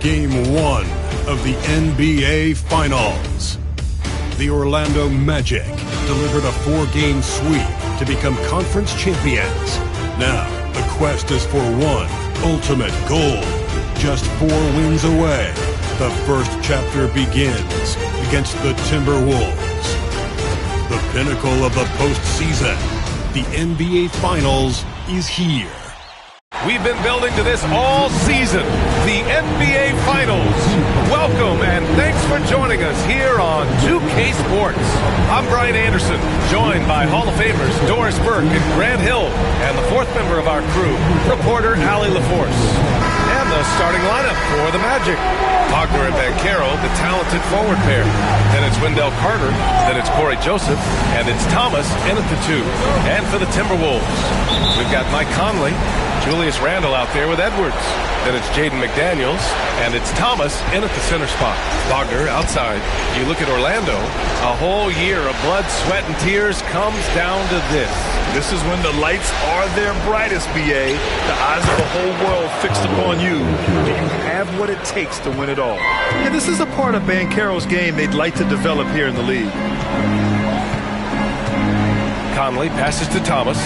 Game 1 of the NBA Finals. The Orlando Magic delivered a 4-game sweep to become conference champions. Now, the quest is for one ultimate goal. Just 4 wins away, the first chapter begins against the Timberwolves. The pinnacle of the postseason, the NBA Finals, is here. We've been building to this all season, the NBA Finals. Welcome and thanks for joining us here on 2K Sports. I'm Brian Anderson, joined by Hall of Famers Doris Burke and Grant Hill, and the 4th member of our crew, reporter Allie LaForce. And the starting lineup for the Magic: Wagner and Banchero, the talented forward pair. Then it's Wendell Carter, then it's Corey Joseph, and it's Thomas in at the 2. And for the Timberwolves, we've got Mike Conley, Julius Randle out there with Edwards. Then it's Jaden McDaniels, and it's Thomas in at the center spot. Wagner outside. You look at Orlando, a whole year of blood, sweat, and tears comes down to this. This is when the lights are their brightest, BA. The eyes of the whole world fixed upon you. Do you have what it takes to win it all? And this is a part of Banchero's game they'd like to develop here in the league. Conley passes to Thomas.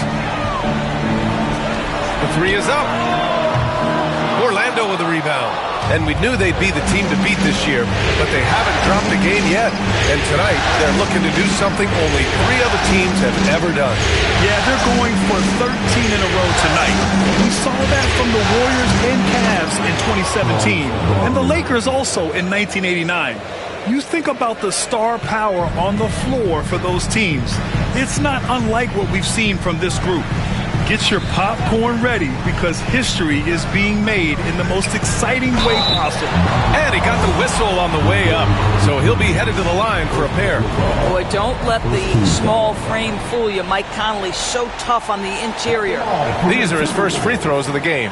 The 3 is up. Orlando with the rebound. And we knew they'd be the team to beat this year, but they haven't dropped a game yet. And tonight, they're looking to do something only 3 other teams have ever done. Yeah, they're going for 13 in a row tonight. We saw that from the Warriors and Cavs in 2017, and the Lakers also in 1989. You think about the star power on the floor for those teams. It's not unlike what we've seen from this group. Get your popcorn ready because history is being made in the most exciting way possible. And he got the whistle on the way up, so he'll be headed to the line for a pair. Boy, don't let the small frame fool you. Mike Conley's so tough on the interior. These are his first free throws of the game.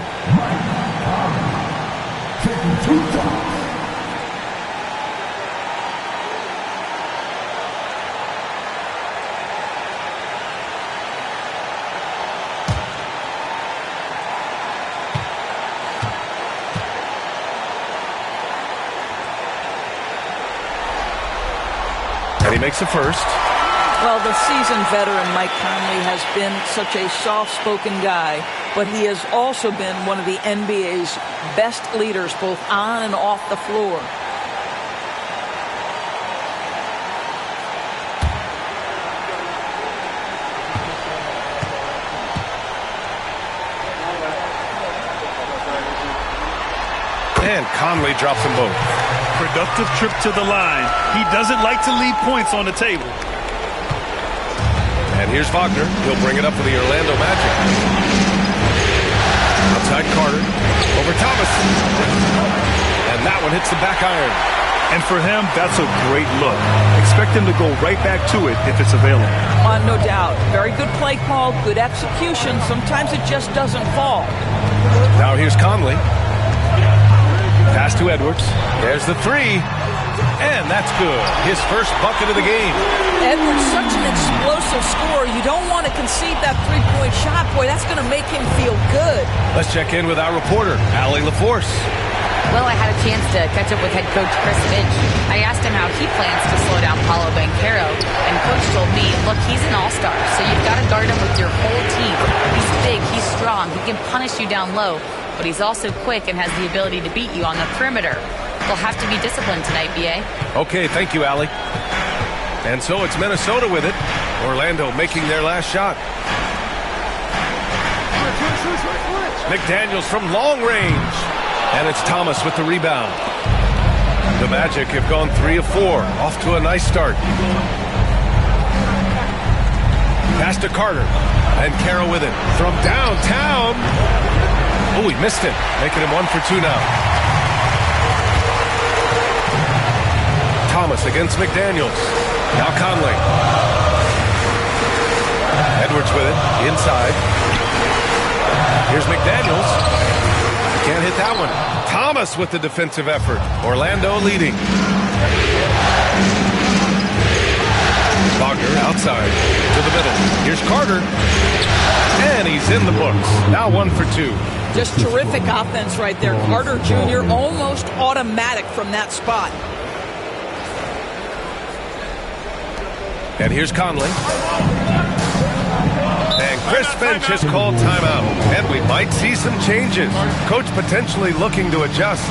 And he makes the first. Well, the seasoned veteran Mike Conley has been such a soft-spoken guy, but he has also been one of the NBA's best leaders, both on and off the floor. And Conley drops them both. Productive trip to the line. He doesn't like to leave points on the table. And here's Wagner. He'll bring it up for the Orlando Magic. Outside Carter. Over Thomas. And that one hits the back iron. And for him, that's a great look. Expect him to go right back to it if it's available. No doubt. Very good play call, good execution. Sometimes it just doesn't fall. Now here's Conley. Pass to Edwards. There's the 3. And that's good. His first bucket of the game. Edwards, such an explosive scorer. You don't want to concede that three-point shot. Boy, that's going to make him feel good. Let's check in with our reporter, Allie LaForce. Well, I had a chance to catch up with head coach Chris Finch. I asked him how he plans to slow down Paolo Banchero, and coach told me, look, he's an all-star, so you've got to guard him with your whole team. He's big, he's strong, he can punish you down low, but he's also quick and has the ability to beat you on the perimeter. We'll have to be disciplined tonight, B.A. Okay, thank you, Allie. And so it's Minnesota with it. Orlando making their last shot. McDaniels from long range. And it's Thomas with the rebound. The Magic have gone 3 of 4. Off to a nice start. Pass to Carter. And Carroll with it. From downtown. Oh, he missed it. Making him 1 for 2 now. Thomas against McDaniels. Now Conley. Edwards with it. Inside. Here's McDaniels. Can't hit that one. Thomas with the defensive effort. Orlando leading. Wagner outside to the middle. Here's Carter. And he's in the books. Now 1 for 2. Just terrific offense right there. Carter Jr. almost automatic from that spot. And here's Conley. And Chris Finch has called timeout. And we might see some changes. Coach potentially looking to adjust.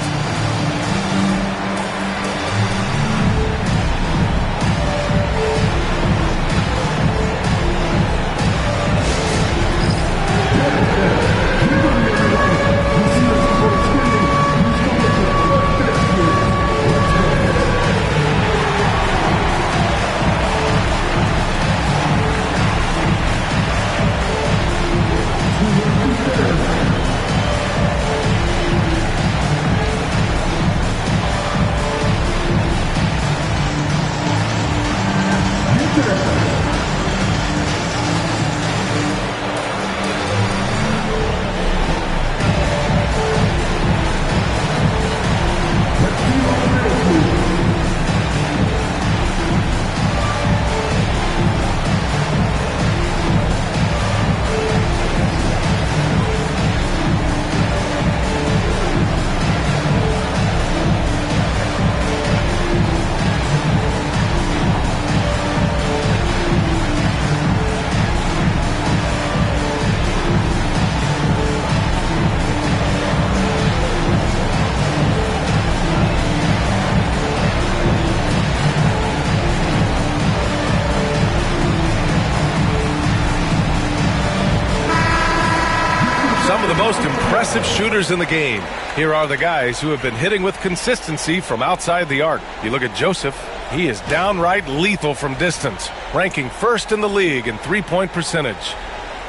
Some of the most impressive shooters in the game. Here are the guys who have been hitting with consistency from outside the arc. You look at Joseph, he is downright lethal from distance, ranking first in the league in three-point percentage.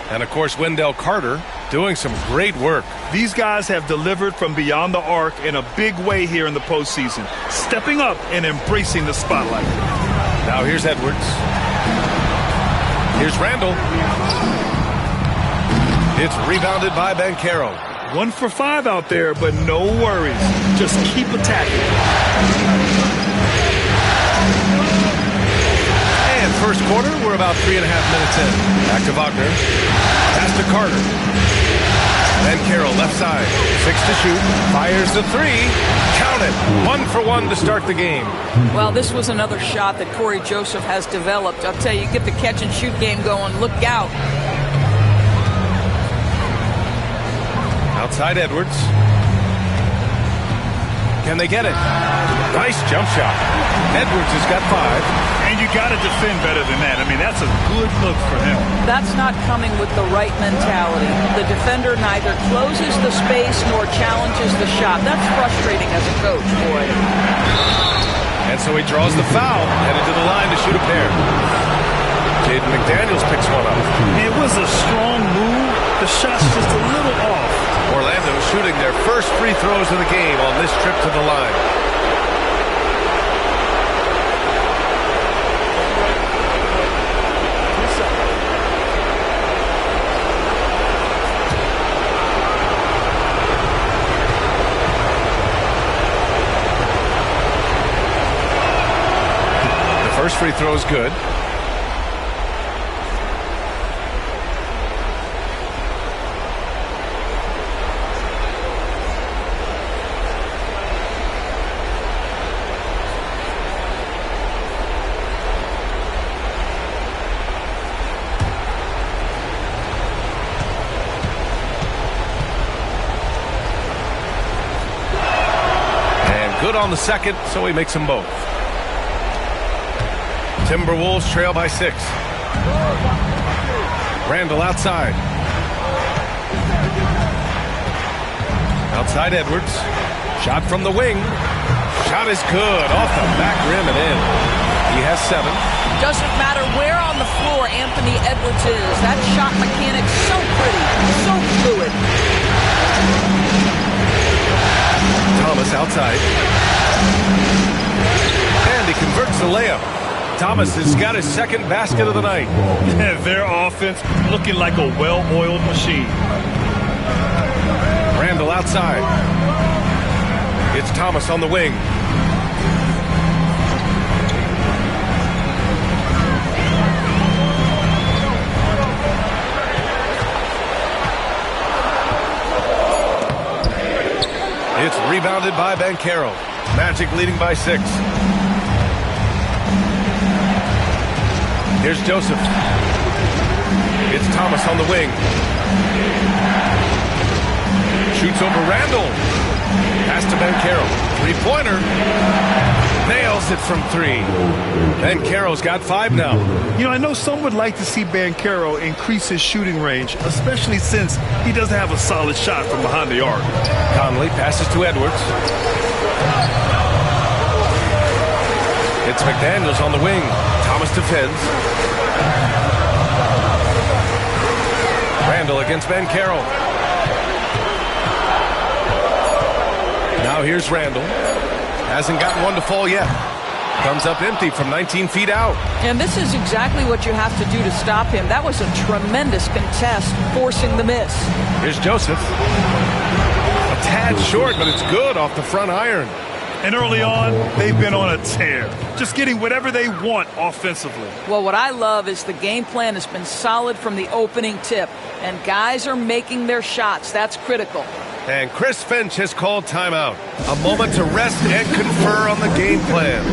And of course, Wendell Carter doing some great work. These guys have delivered from beyond the arc in a big way here in the postseason, stepping up and embracing the spotlight. Now here's Edwards. Here's Randall. It's rebounded by Banchero. 1 for 5 out there, but no worries. Just keep attacking. And first quarter, we're about 3.5 minutes in. Back to Wagner. Pass to Carter. Banchero left side. 6 to shoot. Fires the 3. Count it. 1 for 1 to start the game. Well, this was another shot that Corey Joseph has developed. I'll tell you, get the catch and shoot game going. Look out. Outside Edwards. Can they get it? Nice jump shot. Edwards has got 5. And you got to defend better than that. I mean, that's a good look for him. That's not coming with the right mentality. The defender neither closes the space nor challenges the shot. That's frustrating as a coach, boy. And so he draws the foul, headed to the line to shoot a pair. Jaden McDaniels picks one up. It was a strong move. The shot's just a little off. Orlando shooting their first free throws of the game on this trip to the line. The first free throw is good. Good on the second, so he makes them both. Timberwolves trail by 6. Randall outside. Outside Edwards. Shot from the wing. Shot is good. Off the back rim and in. He has 7. Doesn't matter where on the floor Anthony Edwards is. That shot mechanic's so pretty, so fluid. Thomas outside. And he converts the layup. Thomas has got his second basket of the night. Their offense looking like a well-oiled machine. Randall outside. It's Thomas on the wing. It's rebounded by Banchero. Magic leading by 6. Here's Joseph. It's Thomas on the wing. Shoots over Randall. Pass to Banchero. Three-pointer. Nails it from 3. Banchero's got 5 now. You know, I know some would like to see Banchero increase his shooting range, especially since he doesn't have a solid shot from behind the arc. Conley passes to Edwards. It's McDaniels on the wing. Thomas defends. Randall against Banchero. Now here's Randall. Hasn't gotten one to fall yet. Comes up empty from 19 feet out. And this is exactly what you have to do to stop him. That was a tremendous contest, forcing the miss. Here's Joseph. A tad short, but it's good off the front iron. And early on, they've been on a tear, just getting whatever they want offensively. Well, what I love is the game plan has been solid from the opening tip, and guys are making their shots. That's critical. And Chris Finch has called timeout. A moment to rest and confer on the game plan.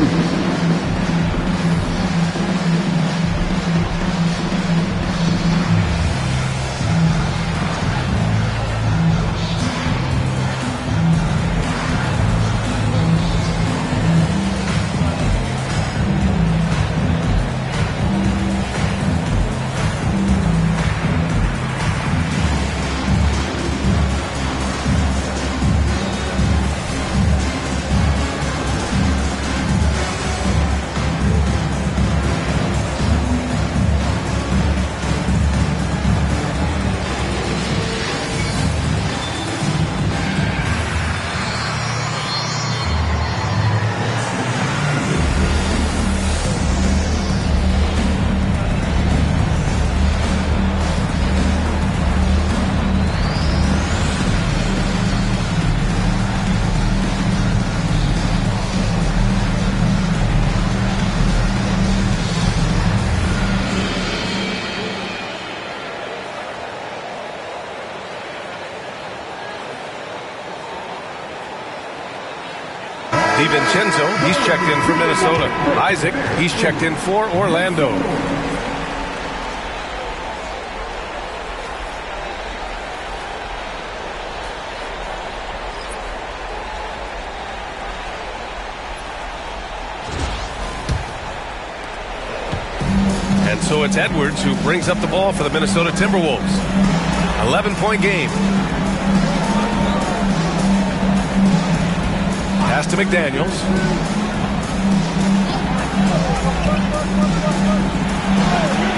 DiVincenzo, he's checked in for Minnesota. Isaac, he's checked in for Orlando. And so it's Edwards who brings up the ball for the Minnesota Timberwolves. 11-point game. Pass to McDaniels.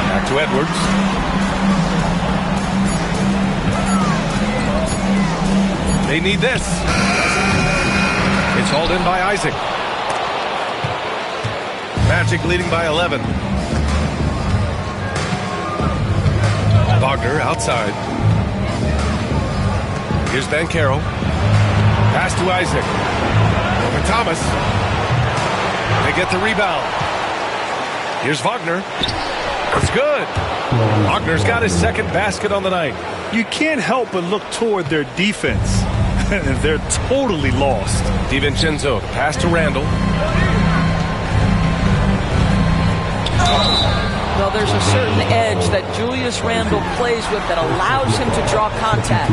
Back to Edwards. They need this. It's hauled in by Isaac. Magic leading by 11. Wagner outside. Here's Banchero. Pass to Isaac. Over Thomas. They get the rebound. Here's Wagner. It's good. Wagner's got his second basket on the night. You can't help but look toward their defense. They're totally lost. DiVincenzo, pass to Randall. Well, there's a certain edge that Julius Randle plays with that allows him to draw contact.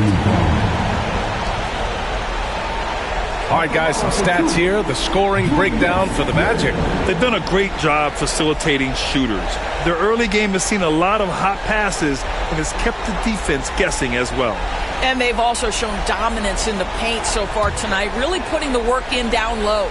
All right, guys, some stats here. The scoring breakdown for the Magic. They've done a great job facilitating shooters. Their early game has seen a lot of hot passes and has kept the defense guessing as well. And they've also shown dominance in the paint so far tonight, really putting the work in down low.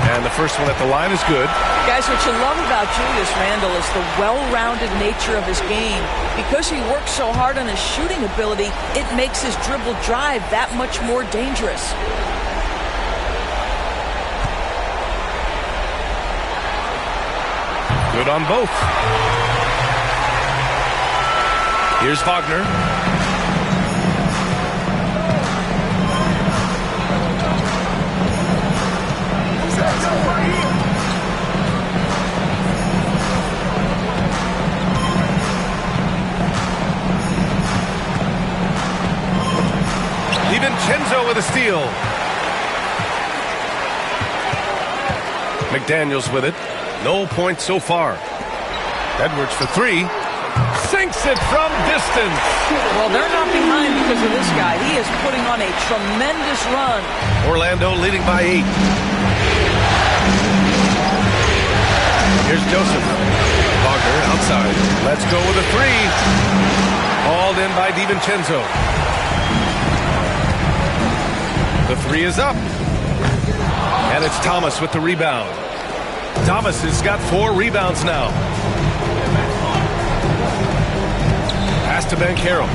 And the first one at the line is good. Guys, what you love about Julius Randle is the well-rounded nature of his game. Because he works so hard on his shooting ability, it makes his dribble drive that much more dangerous. Good on both. Here's Wagner. a steal. McDaniels with it. No points so far. Edwards for three. Sinks it from distance. Well, they're not behind because of this guy. He is putting on a tremendous run. Orlando leading by 8. Here's Joseph. Wagner outside. Let's go with a three. Hauled in by DiVincenzo. The three is up. And it's Thomas with the rebound. Thomas has got 4 rebounds now. Pass to Banchero.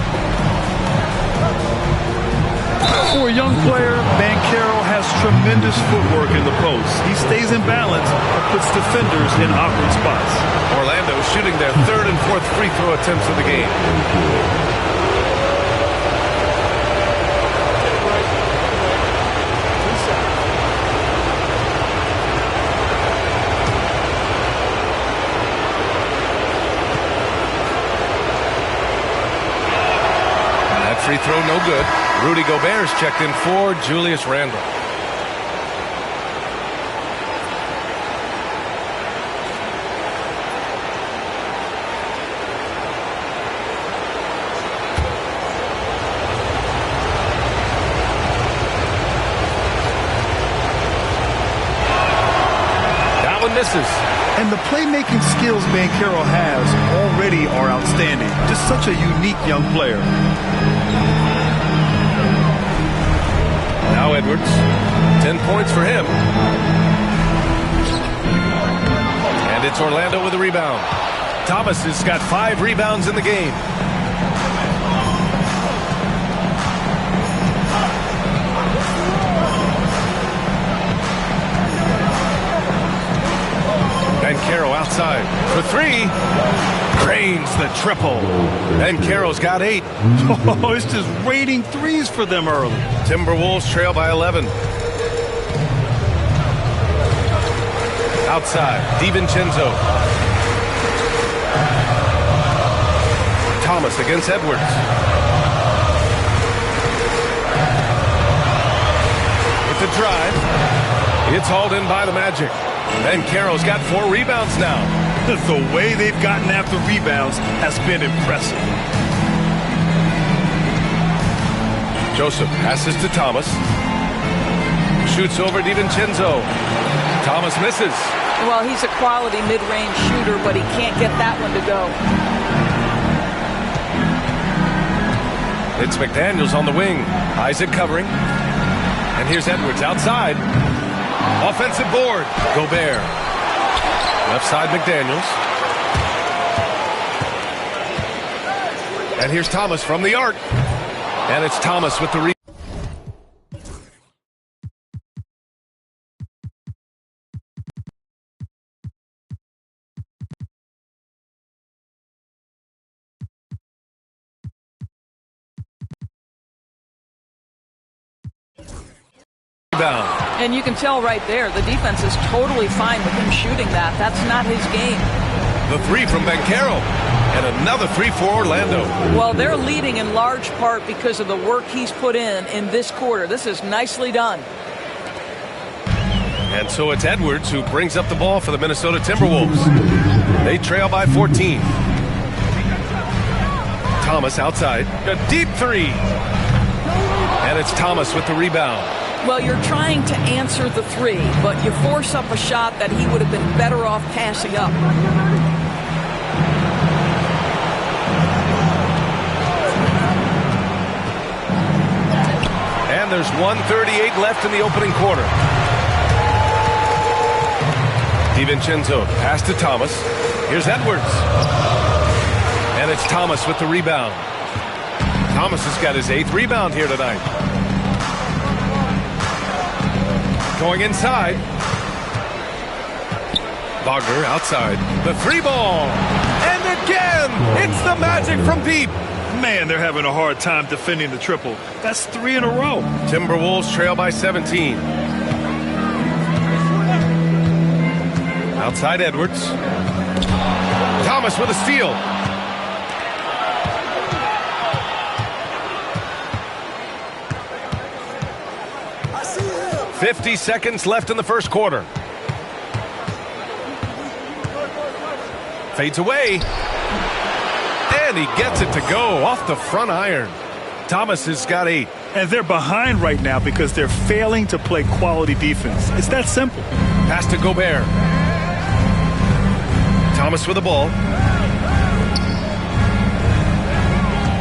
For a young player, Banchero has tremendous footwork in the post. He stays in balance and puts defenders in awkward spots. Orlando shooting their 3rd and 4th free throw attempts of the game. Free throw, no good. Rudy Gobert is checked in for Julius Randle. That one misses. And the playmaking skills Banchero has already are outstanding. Just such a unique young player. Now Edwards. 10 points for him. And it's Orlando with a rebound. Thomas has got 5 rebounds in the game. Banchero outside for 3. Cranes the triple. Banchero's got 8. Oh, it's just raining threes for them early. Timberwolves trail by 11. Outside, DiVincenzo. Thomas against Edwards. With the drive. It's hauled in by the Magic. Banchero's got 4 rebounds now. The way they've gotten after rebounds has been impressive. Joseph passes to Thomas. Shoots over DiVincenzo. Thomas misses. Well, he's a quality mid-range shooter, but he can't get that one to go. It's McDaniels on the wing. Isaac covering. And here's Edwards outside. Offensive board. Gobert. Left side McDaniels. And here's Thomas from the arc. And it's Thomas with the rebound. And you can tell right there, the defense is totally fine with him shooting that. That's not his game. The 3 from Banchero. And another 3 for Orlando. Well, they're leading in large part because of the work he's put in this quarter. This is nicely done. And so it's Edwards who brings up the ball for the Minnesota Timberwolves. They trail by 14. Thomas outside. A deep 3. And it's Thomas with the rebound. Well, you're trying to answer the 3, but you force up a shot that he would have been better off passing up. And there's 1:38 left in the opening quarter. DiVincenzo pass to Thomas. Here's Edwards. And it's Thomas with the rebound. Thomas has got his 8th rebound here tonight. Going inside. Wagner outside. The 3 ball. And again, it's the Magic from deep. Man, they're having a hard time defending the triple. That's 3 in a row. Timberwolves trail by 17. Outside Edwards. Thomas with a steal. 50 seconds left in the first quarter. Fades away. And he gets it to go off the front iron. Thomas has got 8. And they're behind right now because they're failing to play quality defense. It's that simple. Pass to Gobert. Thomas with the ball.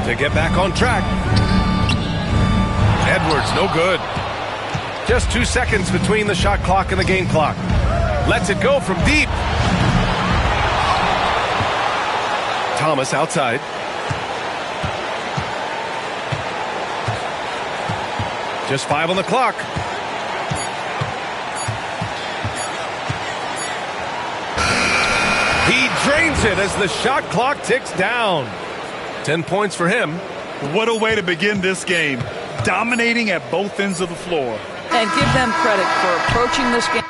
To get back on track. Edwards, no good. Just 2 seconds between the shot clock and the game clock. Lets it go from deep. Thomas outside. Just 5 on the clock. He drains it as the shot clock ticks down. 10 points for him. What a way to begin this game. Dominating at both ends of the floor. And give them credit for approaching this game.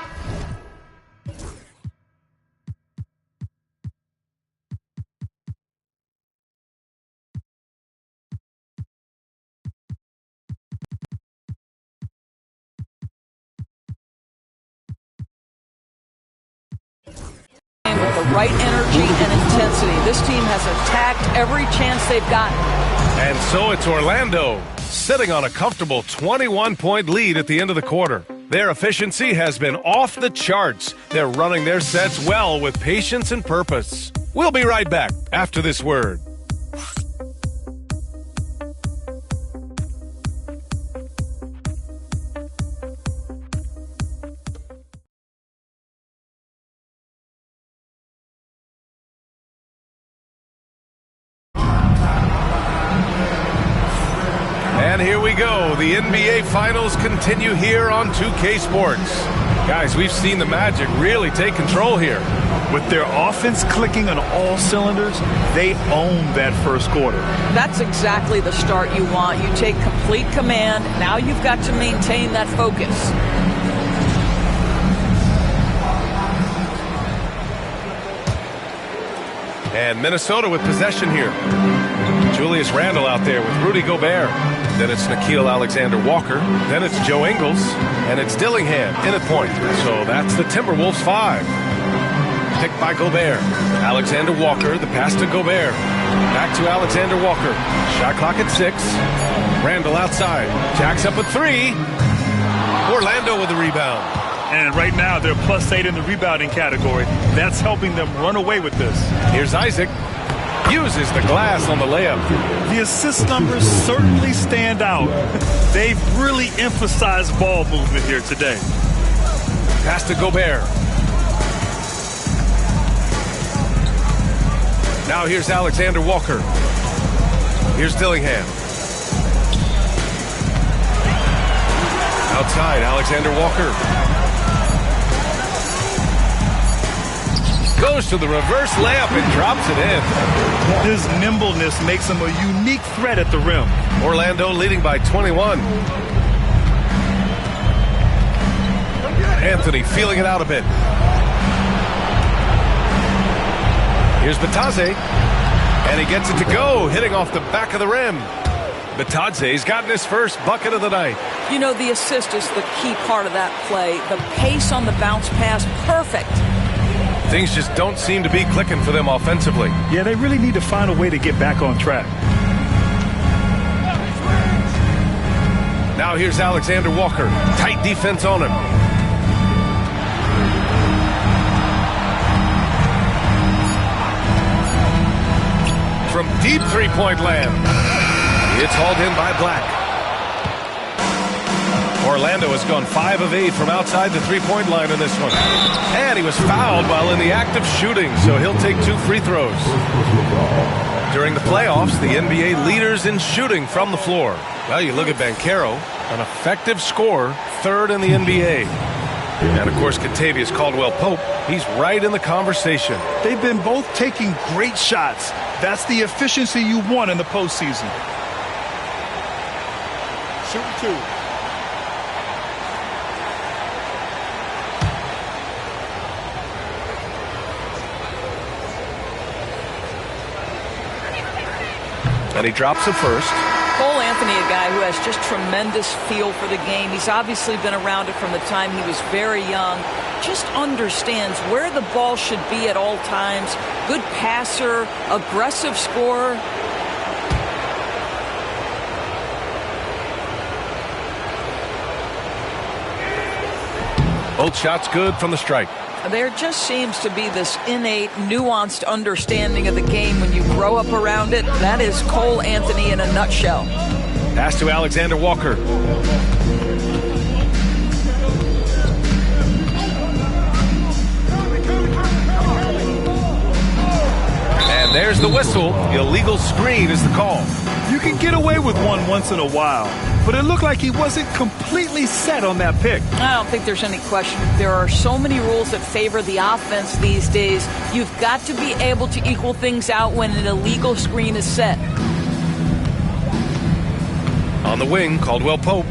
With the right energy and intensity. This team has attacked every chance they've gotten. And so it's Orlando, sitting on a comfortable 21-point lead at the end of the quarter. Their efficiency has been off the charts. They're running their sets well with patience and purpose. We'll be right back after this word. And here we go. The NBA Finals continue here on 2K Sports. Guys, we've seen the Magic really take control here. With their offense clicking on all cylinders, they own that first quarter. That's exactly the start you want. You take complete command. Now you've got to maintain that focus. And Minnesota with possession here. Julius Randle out there with Rudy Gobert. Then it's Nickeil Alexander-Walker. Then it's Joe Ingles. And it's Dillingham in at point. So that's the Timberwolves 5. Picked by Gobert. Alexander-Walker, the pass to Gobert. Back to Alexander-Walker. Shot clock at 6. Randle outside. Jacks up a 3. Orlando with the rebound. And right now, they're +8 in the rebounding category. That's helping them run away with this. Here's Isaac. Uses the glass on the layup. The assist numbers certainly stand out. They've really emphasized ball movement here today. Pass to Gobert. Now here's Alexander Walker. Here's Dillingham. Outside, Alexander Walker. Goes to the reverse layup and drops it in. His nimbleness makes him a unique threat at the rim. Orlando leading by 21. Anthony feeling it out a bit. Here's Batadze. And he gets it to go, hitting off the back of the rim. Batadze's gotten his first bucket of the night. You know, the assist is the key part of that play. The pace on the bounce pass, perfect. Things just don't seem to be clicking for them offensively. Yeah, they really need to find a way to get back on track. Now here's Alexander Walker. Tight defense on him. From deep three-point land. It's hauled in by Black. Orlando has gone 5 of 8 from outside the three-point line in this one. And he was fouled while in the act of shooting, so he'll take 2 free throws. During the playoffs, the NBA leaders in shooting from the floor. Well, you look at Banchero, an effective scorer, 3rd in the NBA. And, of course, Kentavious Caldwell-Pope, he's right in the conversation. They've been both taking great shots. That's the efficiency you want in the postseason. Shooting 2. And he drops it first. Cole Anthony, a guy who has just tremendous feel for the game. He's obviously been around it from the time he was very young. Just understands where the ball should be at all times. Good passer, aggressive scorer. Both shots good from the strike. There just seems to be this innate, nuanced understanding of the game when you grow up around it. That is Cole Anthony in a nutshell. Pass to Alexander Walker. And there's the whistle. Illegal screen is the call. You can get away with one once in a while, but it looked like he wasn't completely set on that pick. I don't think there's any question. There are so many rules that favor the offense these days. You've got to be able to equal things out when an illegal screen is set. On the wing, Caldwell Pope.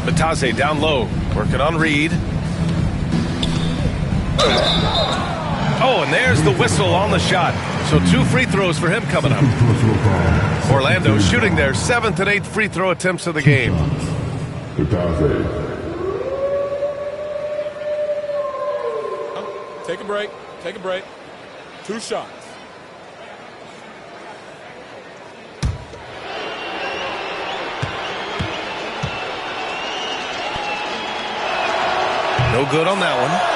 Batase down low, working on Reed. Oh, and there's the whistle on the shot. So 2 free throws for him coming up. Orlando shooting their 7th and 8th free throw attempts of the game. Take a break. Take a break. 2 shots. No good on that one.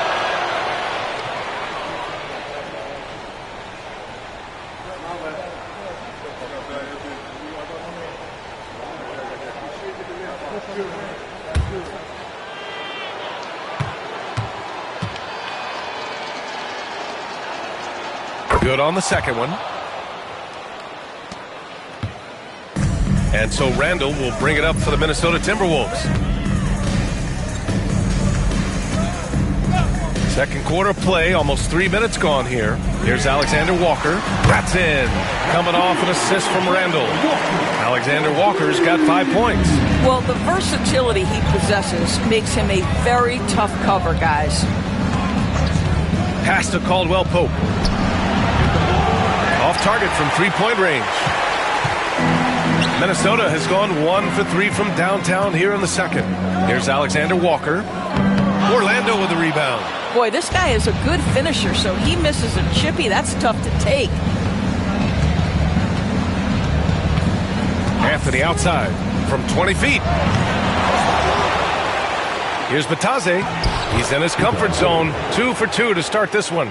Good on the second one. And so Randall will bring it up for the Minnesota Timberwolves. Second quarter play, almost 3 minutes gone here. Here's Alexander Walker. That's in. Coming off an assist from Randall. Alexander Walker's got 5 points. Well, the versatility he possesses makes him a very tough cover, guys. Pass to Caldwell Pope. Off target from 3-point range. Minnesota has gone 1 for 3 from downtown here in the second. Here's Alexander Walker. Orlando with the rebound. Boy, this guy is a good finisher, so he misses a chippy. That's tough to take. Anthony outside from 20 feet. Here's Batase. He's in his comfort zone. 2 for 2 to start this one.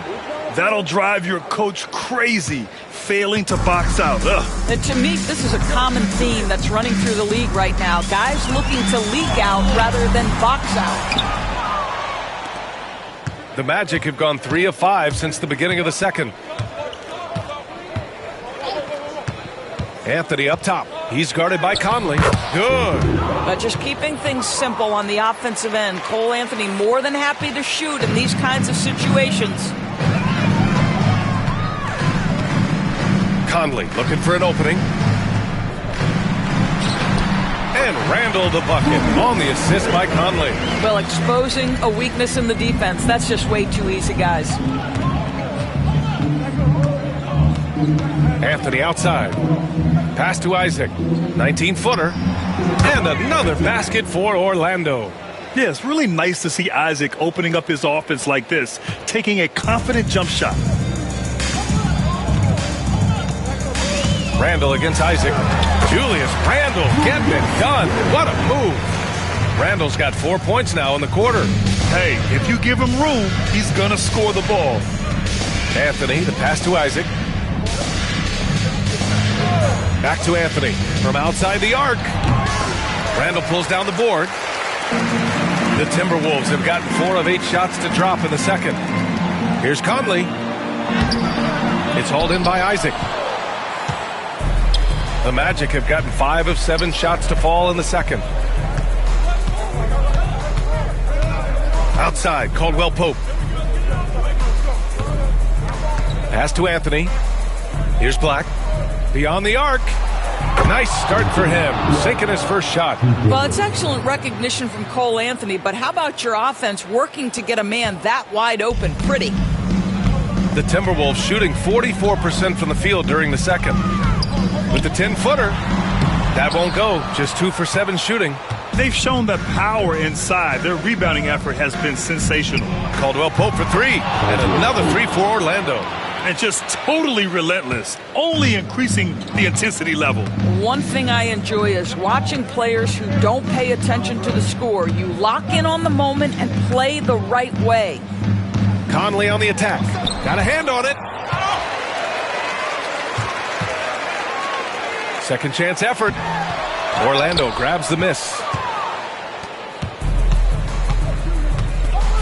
That'll drive your coach crazy, failing to box out. And to me, this is a common theme that's running through the league right now. Guys looking to leak out rather than box out. The Magic have gone 3 of 5 since the beginning of the second. Anthony up top. He's guarded by Conley. Good. But just keeping things simple on the offensive end. Cole Anthony more than happy to shoot in these kinds of situations. Conley looking for an opening. And Randall the bucket on the assist by Conley. Well, exposing a weakness in the defense, that's just way too easy, guys. Anthony outside. Pass to Isaac. 19-footer. And another basket for Orlando. Yeah, it's really nice to see Isaac opening up his offense like this, taking a confident jump shot. Randall against Isaac. Julius Randall getting it done. What a move. Randall's got 4 points now in the quarter. Hey, if you give him room, he's going to score the ball. Anthony, the pass to Isaac. Back to Anthony from outside the arc. Randall pulls down the board. The Timberwolves have gotten 4 of 8 shots to drop in the second. Here's Conley. It's hauled in by Isaac. The Magic have gotten 5 of 7 shots to fall in the second. Outside, Caldwell Pope. Pass to Anthony. Here's Black. Beyond the arc. Nice start for him. Sinking his first shot. Well, it's excellent recognition from Cole Anthony, but how about your offense working to get a man that wide open? Pretty. The Timberwolves shooting 44% from the field during the second. with the 10-footer. That won't go. Just 2 for 7 shooting. They've shown the power inside. Their rebounding effort has been sensational. Caldwell Pope for 3. And another 3 for Orlando. And just totally relentless, only increasing the intensity level. One thing I enjoy is watching players who don't pay attention to the score. You lock in on the moment and play the right way. Conley on the attack. Got a hand on it. Second chance effort. Orlando grabs the miss.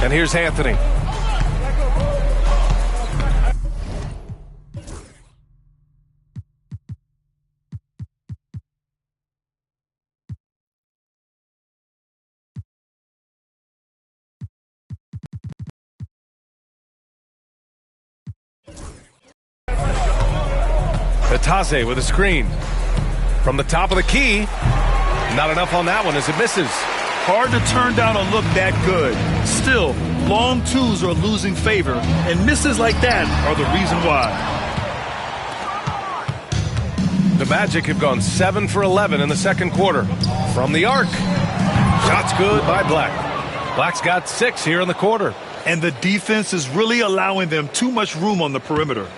And here's Anthony. Taze with a screen. From the top of the key. Not enough on that one as it misses. Hard to turn down a look that good. Still, long twos are losing favor, and misses like that are the reason why. The Magic have gone 7 for 11 in the second quarter. From the arc. Shots good by Black. Black's got 6 here in the quarter. And the defense is really allowing them too much room on the perimeter.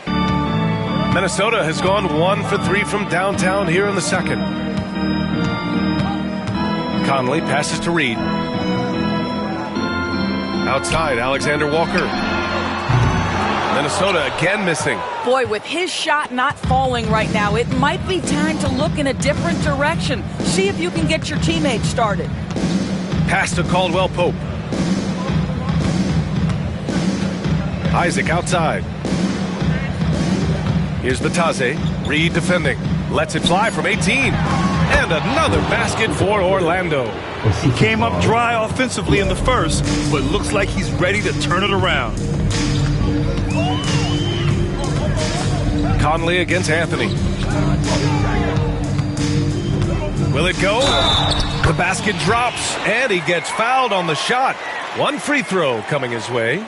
Minnesota has gone 1 for 3 from downtown here in the second. Conley passes to Reed. Outside, Alexander Walker. Minnesota again missing. Boy, with his shot not falling right now, it might be time to look in a different direction. See if you can get your teammates started. Pass to Caldwell Pope. Isaac outside. Here's Taze. Reed defending. Lets it fly from 18. And another basket for Orlando. He came up dry offensively in the first, but looks like he's ready to turn it around. Conley against Anthony. Will it go? The basket drops, and he gets fouled on the shot. One free throw coming his way.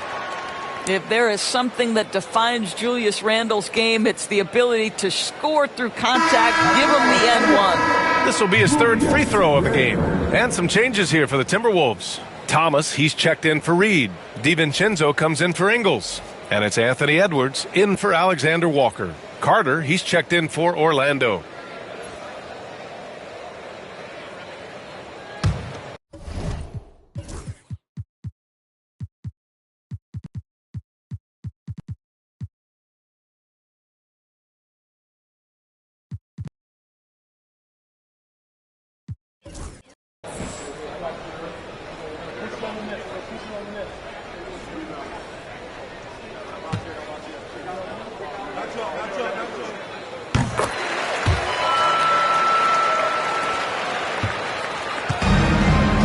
If there is something that defines Julius Randle's game, it's the ability to score through contact, give him the N1. This will be his 3rd free throw of the game. And some changes here for the Timberwolves. Thomas, he's checked in for Reed. DiVincenzo comes in for Ingles. And it's Anthony Edwards in for Alexander Walker. Carter, he's checked in for Orlando.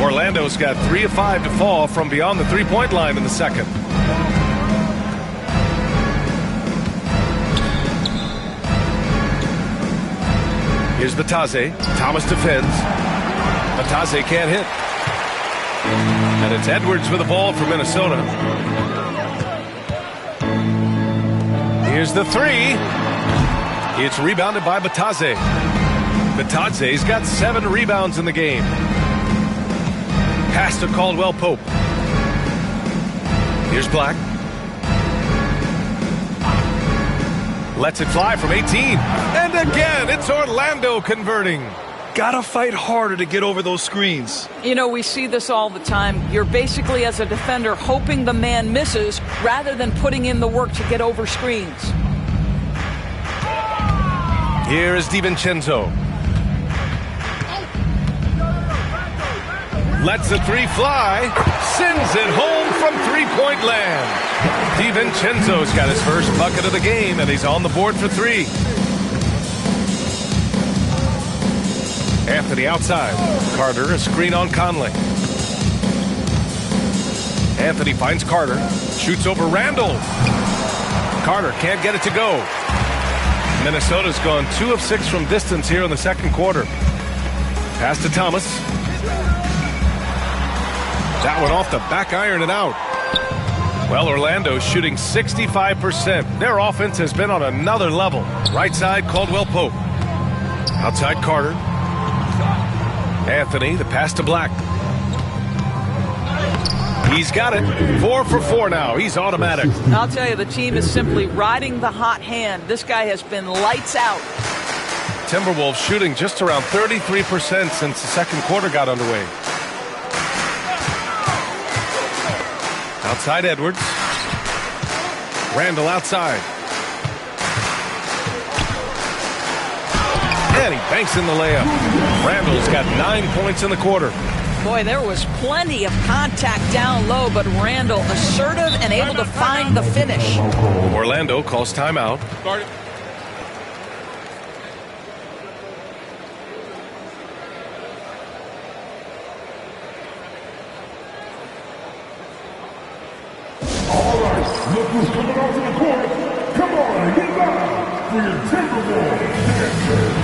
Orlando's got 3 of 5 to fall from beyond the three-point line in the second. Here's Taze. Thomas defends. Taze can't hit. And it's Edwards with the ball for Minnesota. Here's the 3. It's rebounded by Taze. Bataze's got 7 rebounds in the game. Pass to Caldwell Pope. Here's Black. Lets it fly from 18. And again, it's Orlando converting. Gotta fight harder to get over those screens. You know, we see this all the time. You're basically, as a defender, hoping the man misses rather than putting in the work to get over screens. Here is DiVincenzo. Lets the 3 fly. Sends it home from three-point land. DiVincenzo's got his first bucket of the game, and he's on the board for 3. Anthony outside. Carter, a screen on Conley. Anthony finds Carter. Shoots over Randle. Carter can't get it to go. Minnesota's gone 2 of 6 from distance here in the second quarter. Pass to Thomas. That one off the back iron and out. Well, Orlando's shooting 65%. Their offense has been on another level. Right side, Caldwell Pope. Outside Carter. Anthony, the pass to Black. He's got it. 4 for 4 now. He's automatic. I'll tell you, the team is simply riding the hot hand. This guy has been lights out. Timberwolves shooting just around 33% since the second quarter got underway. Outside Edwards. Randall outside. And he banks in the layup. Randall's got 9 points in the quarter. Boy, there was plenty of contact down low, but Randall assertive and able to find the finish. Orlando calls timeout. Guard it. All right, look who's coming out to the court. Come on, get down for your Timberwolves dancer.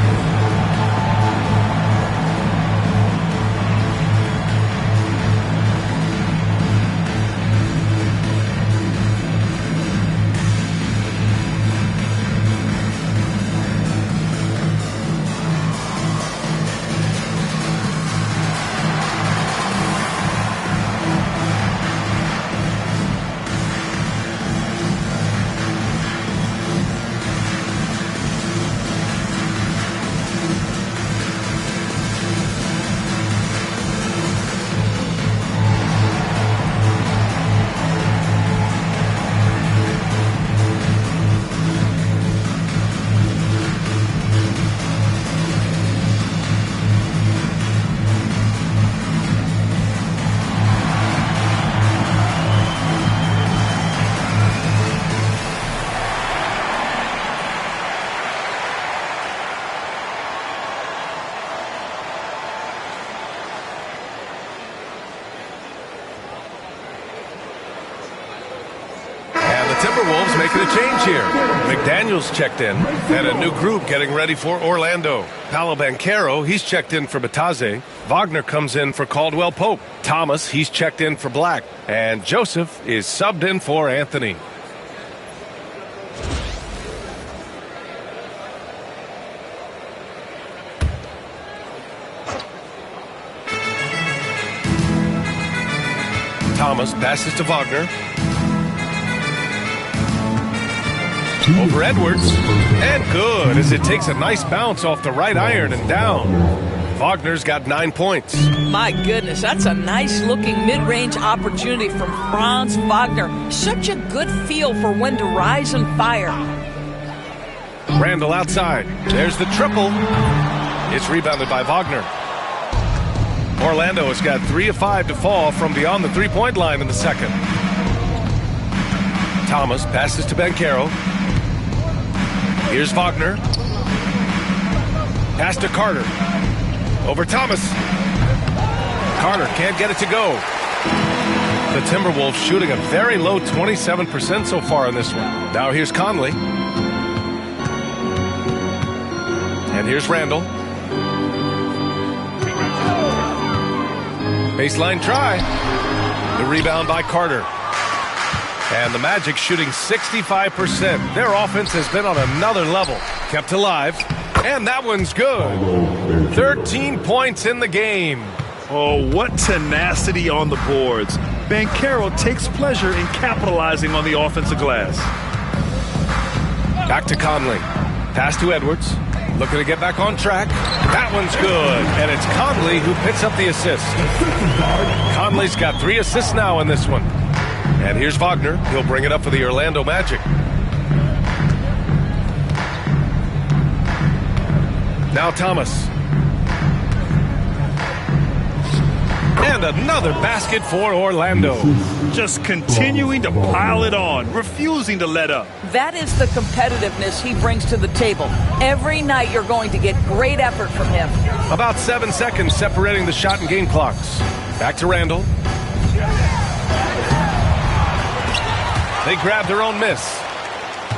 Timberwolves making a change here. McDaniels checked in, and a new group getting ready for Orlando. Paolo Banchero, he's checked in for Bataze. Wagner comes in for Caldwell Pope. Thomas, he's checked in for Black. And Joseph is subbed in for Anthony. Thomas passes to Wagner. Over Edwards, and good as it takes a nice bounce off the right iron and down. Wagner's got 9 points. My goodness, that's a nice-looking mid-range opportunity from Franz Wagner. Such a good feel for when to rise and fire. Randall outside. There's the triple. It's rebounded by Wagner. Orlando has got 3 of 5 to fall from beyond the three-point line in the second. Thomas passes to Banchero. Here's Wagner. Pass to Carter. Over Thomas. Carter can't get it to go. The Timberwolves shooting a very low 27% so far in this one. Now here's Conley. And here's Randall. Baseline try. The rebound by Carter. And the Magic shooting 65%. Their offense has been on another level. Kept alive. And that one's good. 13 points in the game. Oh, what tenacity on the boards. Banchero takes pleasure in capitalizing on the offensive glass. Back to Conley. Pass to Edwards. Looking to get back on track. That one's good. And it's Conley who picks up the assist. Conley's got 3 assists now in this one. And here's Wagner. He'll bring it up for the Orlando Magic. Now Thomas. And another basket for Orlando. Just continuing to pile it on, refusing to let up. That is the competitiveness he brings to the table. Every night you're going to get great effort from him. About 7 seconds separating the shot and game clocks. Back to Randall. They grab their own miss.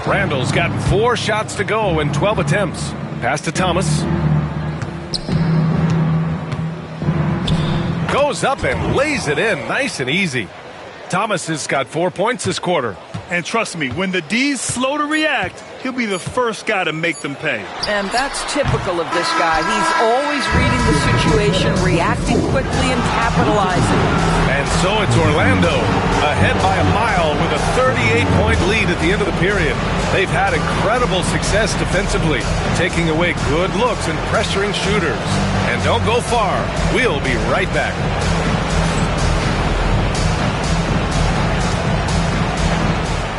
Randall's got 4 shots to go in 12 attempts. Pass to Thomas. Goes up and lays it in nice and easy. Thomas has got 4 points this quarter. And trust me, when the D's slow to react, he'll be the first guy to make them pay. And that's typical of this guy. He's always reading the situation, reacting quickly, and capitalizing. And so it's Orlando ahead by a mile with a 38-point lead at the end of the period. They've had incredible success defensively, taking away good looks and pressuring shooters. And don't go far. We'll be right back.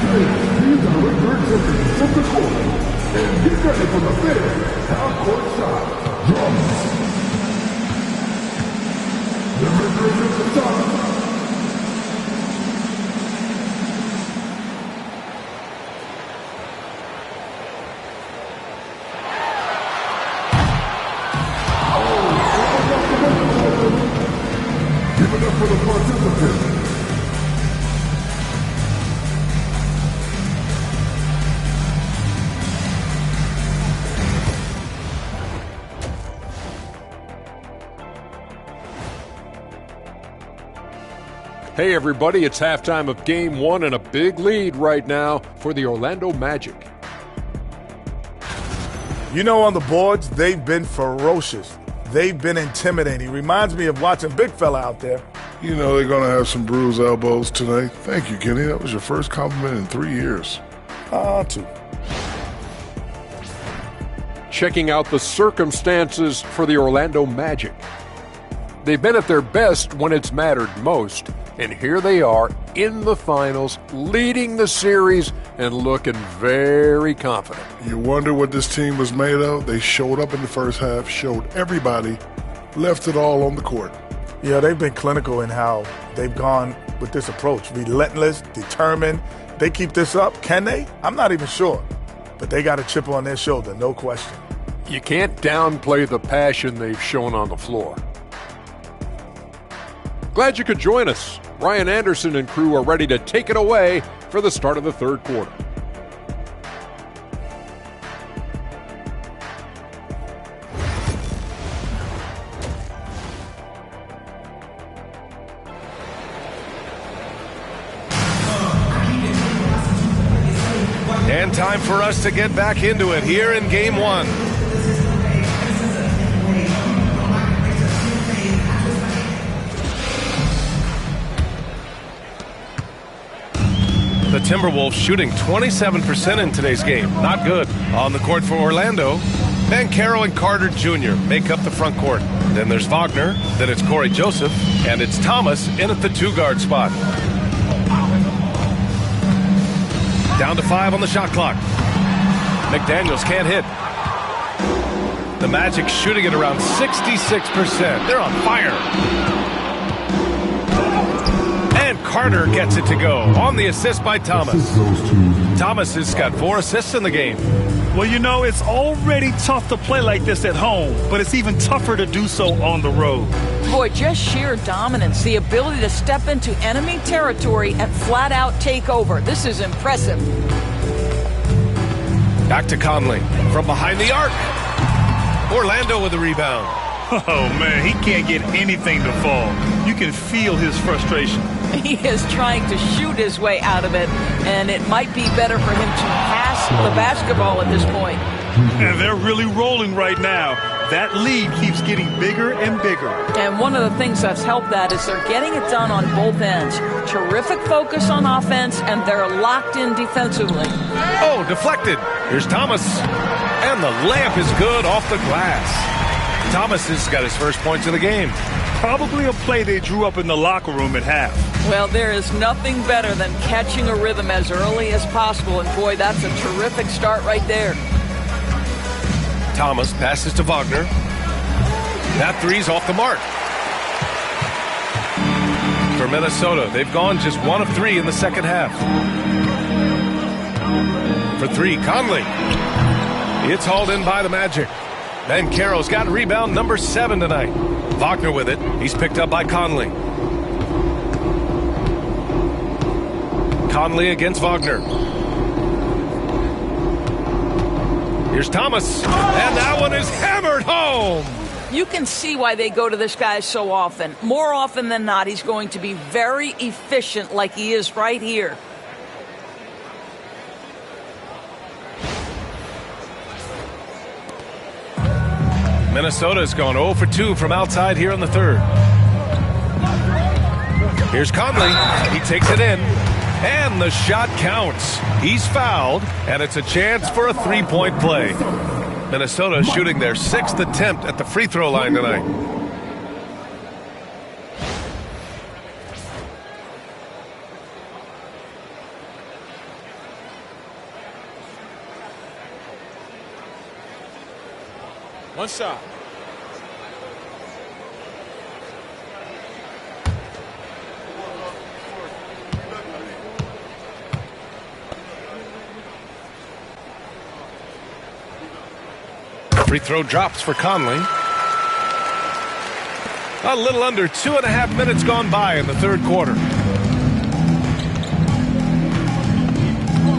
These are return champions from the court. And get ready for the fifth half-court shot. Drums. The return at the top. Give it up for the participants. Hey everybody, it's halftime of Game 1 and a big lead right now for the Orlando Magic. You know, on the boards, they've been ferocious. They've been intimidating. Reminds me of watching big fella out there. You know they're going to have some bruised elbows tonight. Thank you, Kenny. That was your first compliment in 3 years. Two. Checking out the circumstances for the Orlando Magic. They've been at their best when it's mattered most. And here they are in the finals, leading the series and looking very confident. You wonder what this team was made of? They showed up in the first half, showed everybody, left it all on the court. Yeah, they've been clinical in how they've gone with this approach. Relentless, determined. They keep this up. Can they? I'm not even sure. But they got a chip on their shoulder, no question. You can't downplay the passion they've shown on the floor. Glad you could join us. Ryan Anderson and crew are ready to take it away for the start of the third quarter. And time for us to get back into it here in Game 1. The Timberwolves shooting 27% in today's game. Not good. On the court for Orlando, Banchero and Carter Jr. make up the front court. Then there's Wagner, then it's Corey Joseph, and it's Thomas in at the two-guard spot. Down to 5 on the shot clock. McDaniels can't hit. The Magic shooting at around 66%. They're on fire. And Carter gets it to go on the assist by Thomas. Thomas has got 4 assists in the game. Well, you know, it's already tough to play like this at home, but it's even tougher to do so on the road. Boy, just sheer dominance, the ability to step into enemy territory and flat out take over. This is impressive. Back to Conley from behind the arc. Orlando with the rebound. Oh, man, he can't get anything to fall. You can feel his frustration. He is trying to shoot his way out of it, and it might be better for him to pass the basketball at this point. And they're really rolling right now. That lead keeps getting bigger and bigger. And one of the things that's helped that is they're getting it done on both ends. Terrific focus on offense, and they're locked in defensively. Oh, deflected. Here's Thomas. And the layup is good off the glass. Thomas has got his first points of the game. Probably a play they drew up in the locker room at half. Well, there is nothing better than catching a rhythm as early as possible. And, boy, that's a terrific start right there. Thomas passes to Wagner. That three's off the mark. For Minnesota, they've gone just 1 of 3 in the second half. For 3, Conley. It's hauled in by the Magic. Banchero's got rebound number 7 tonight. Wagner with it. He's picked up by Conley. Conley against Wagner. Here's Thomas. And that one is hammered home. You can see why they go to this guy so often. More often than not, he's going to be very efficient like he is right here. Minnesota's gone 0 for 2 from outside here in the third. Here's Conley. He takes it in. And the shot counts. He's fouled, and it's a chance for a three-point play. Minnesota shooting their 6th attempt at the free throw line tonight. One shot. Free throw drops for Conley. A little under 2.5 minutes gone by in the third quarter.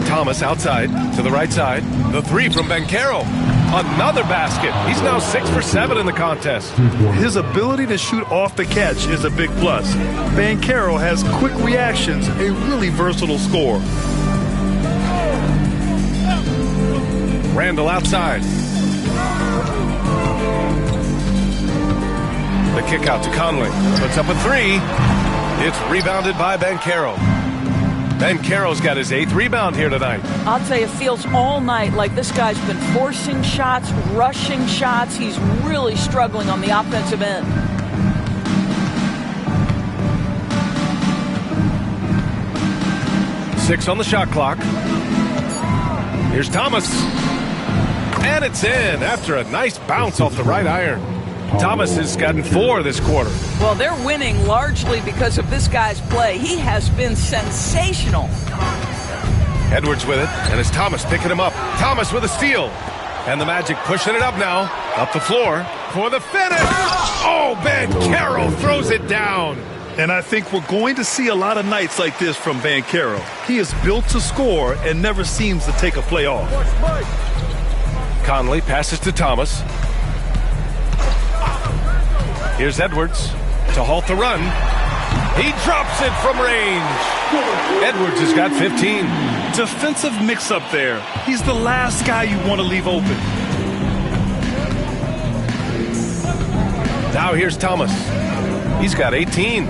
Thomas outside to the right side. The three from Banchero. Another basket. He's now 6 for 7 in the contest. His ability to shoot off the catch is a big plus. Banchero has quick reactions, a really versatile scorer. Randall outside. The kick out to Conley. Puts up a three. It's rebounded by Banchero. Banchero's got his 8th rebound here tonight. I'll tell you, it feels all night like this guy's been forcing shots, rushing shots. He's really struggling on the offensive end. Six on the shot clock. Here's Thomas. And it's in after a nice bounce off the right iron. Thomas has gotten 4 this quarter. Well, they're winning largely because of this guy's play. He has been sensational. Edwards with it, and it's Thomas picking him up. Thomas with a steal. And the Magic pushing it up now. Up the floor for the finish. Oh, Banchero throws it down. And I think we're going to see a lot of nights like this from Banchero. He is built to score and never seems to take a play off. Conley passes to Thomas. Here's Edwards to halt the run. He drops it from range. Edwards has got 15. Defensive mix-up there. He's the last guy you want to leave open. Now here's Thomas. He's got 18.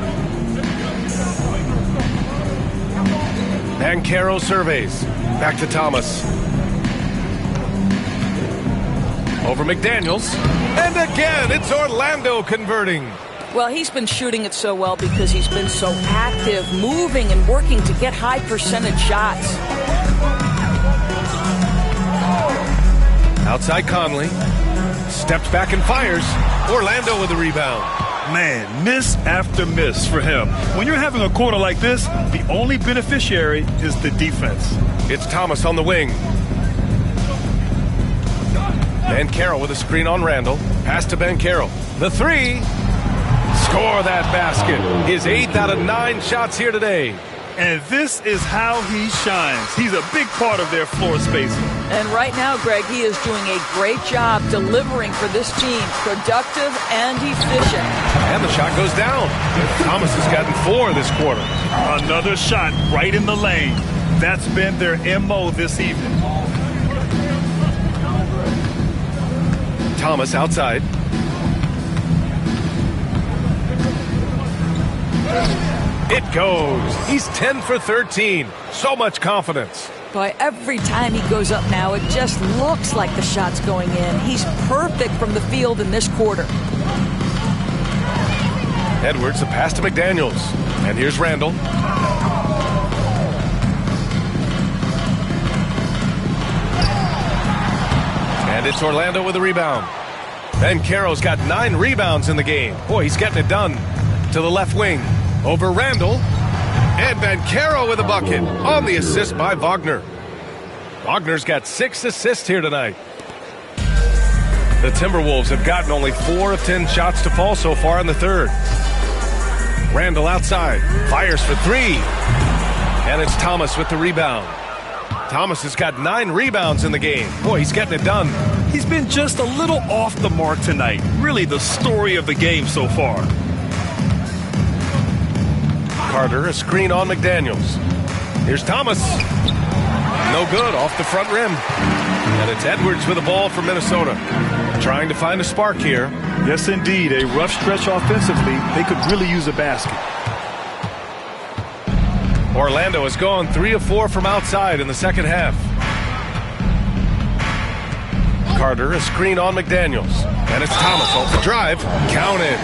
Banchero surveys. Back to Thomas. Over McDaniels. And again, it's Orlando converting. Well, he's been shooting it so well because he's been so active, moving and working to get high percentage shots. Outside Conley. Steps back and fires. Orlando with the rebound. Man, miss after miss for him. When you're having a quarter like this, the only beneficiary is the defense. It's Thomas on the wing. Banchero with a screen on Randall. Pass to Banchero. The three. Score that basket. His 8th out of 9 shots here today. And this is how he shines. He's a big part of their floor spacing. And right now, Greg, he is doing a great job delivering for this team. Productive and efficient. And the shot goes down. Thomas has gotten 4 this quarter. Another shot right in the lane. That's been their MO this evening. Thomas outside. It goes. He's 10 for 13. So much confidence. Boy, every time he goes up now, it just looks like the shot's going in. He's perfect from the field in this quarter. Edwards, a pass to McDaniels. And here's Randall. And it's Orlando with a rebound. Banchero's got 9 rebounds in the game. Boy, he's getting it done. To the left wing. Over Randall. And Banchero with a bucket. On the assist by Wagner. Wagner's got 6 assists here tonight. The Timberwolves have gotten only 4 of 10 shots to fall so far in the third. Randall outside. Fires for 3. And it's Thomas with the rebound. Thomas has got 9 rebounds in the game. Boy, he's getting it done. He's been just a little off the mark tonight. Really the story of the game so far. Carter, a screen on McDaniels. Here's Thomas. No good, off the front rim. And it's Edwards with the ball for Minnesota. trying to find a spark here. Yes, indeed. A rough stretch offensively. They could really use a basket. Orlando has gone 3 of 4 from outside in the second half. Carter, a screen on McDaniels. And it's Thomas off the drive. Counted.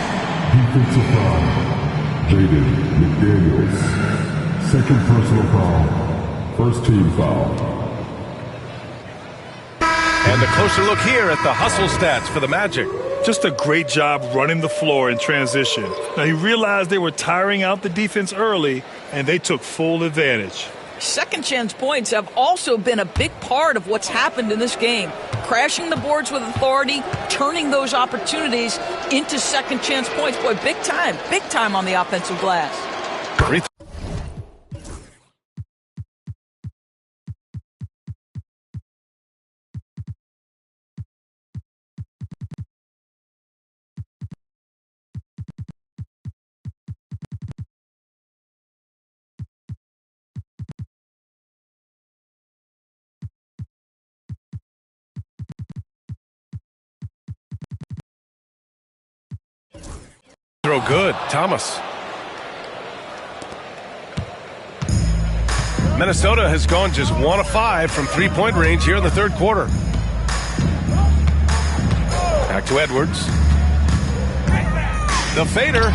Defensive foul. Jaden McDaniels. Second personal foul. First team foul. And a closer look here at the hustle stats for the Magic. Just a great job running the floor in transition. Now, he realized they were tiring out the defense early, and they took full advantage. Second chance points have also been a big part of what's happened in this game. Crashing the boards with authority, turning those opportunities into second chance points. Boy, big time on the offensive glass. Throw good. Thomas. Minnesota has gone just 1 of 5 from three-point range here in the third quarter. Back to Edwards. The fader.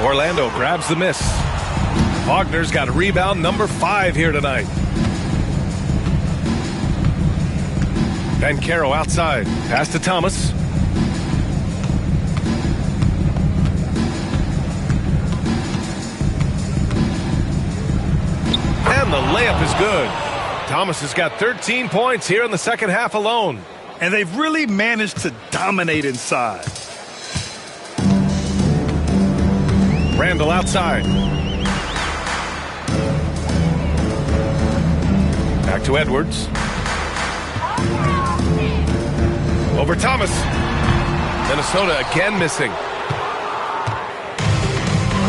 Orlando grabs the miss. Wagner's got rebound number 5 here tonight. Banchero outside. Pass to Thomas. And the layup is good. Thomas has got 13 points here in the second half alone. And they've really managed to dominate inside. Randall outside. Back to Edwards. Over Thomas. Minnesota again missing.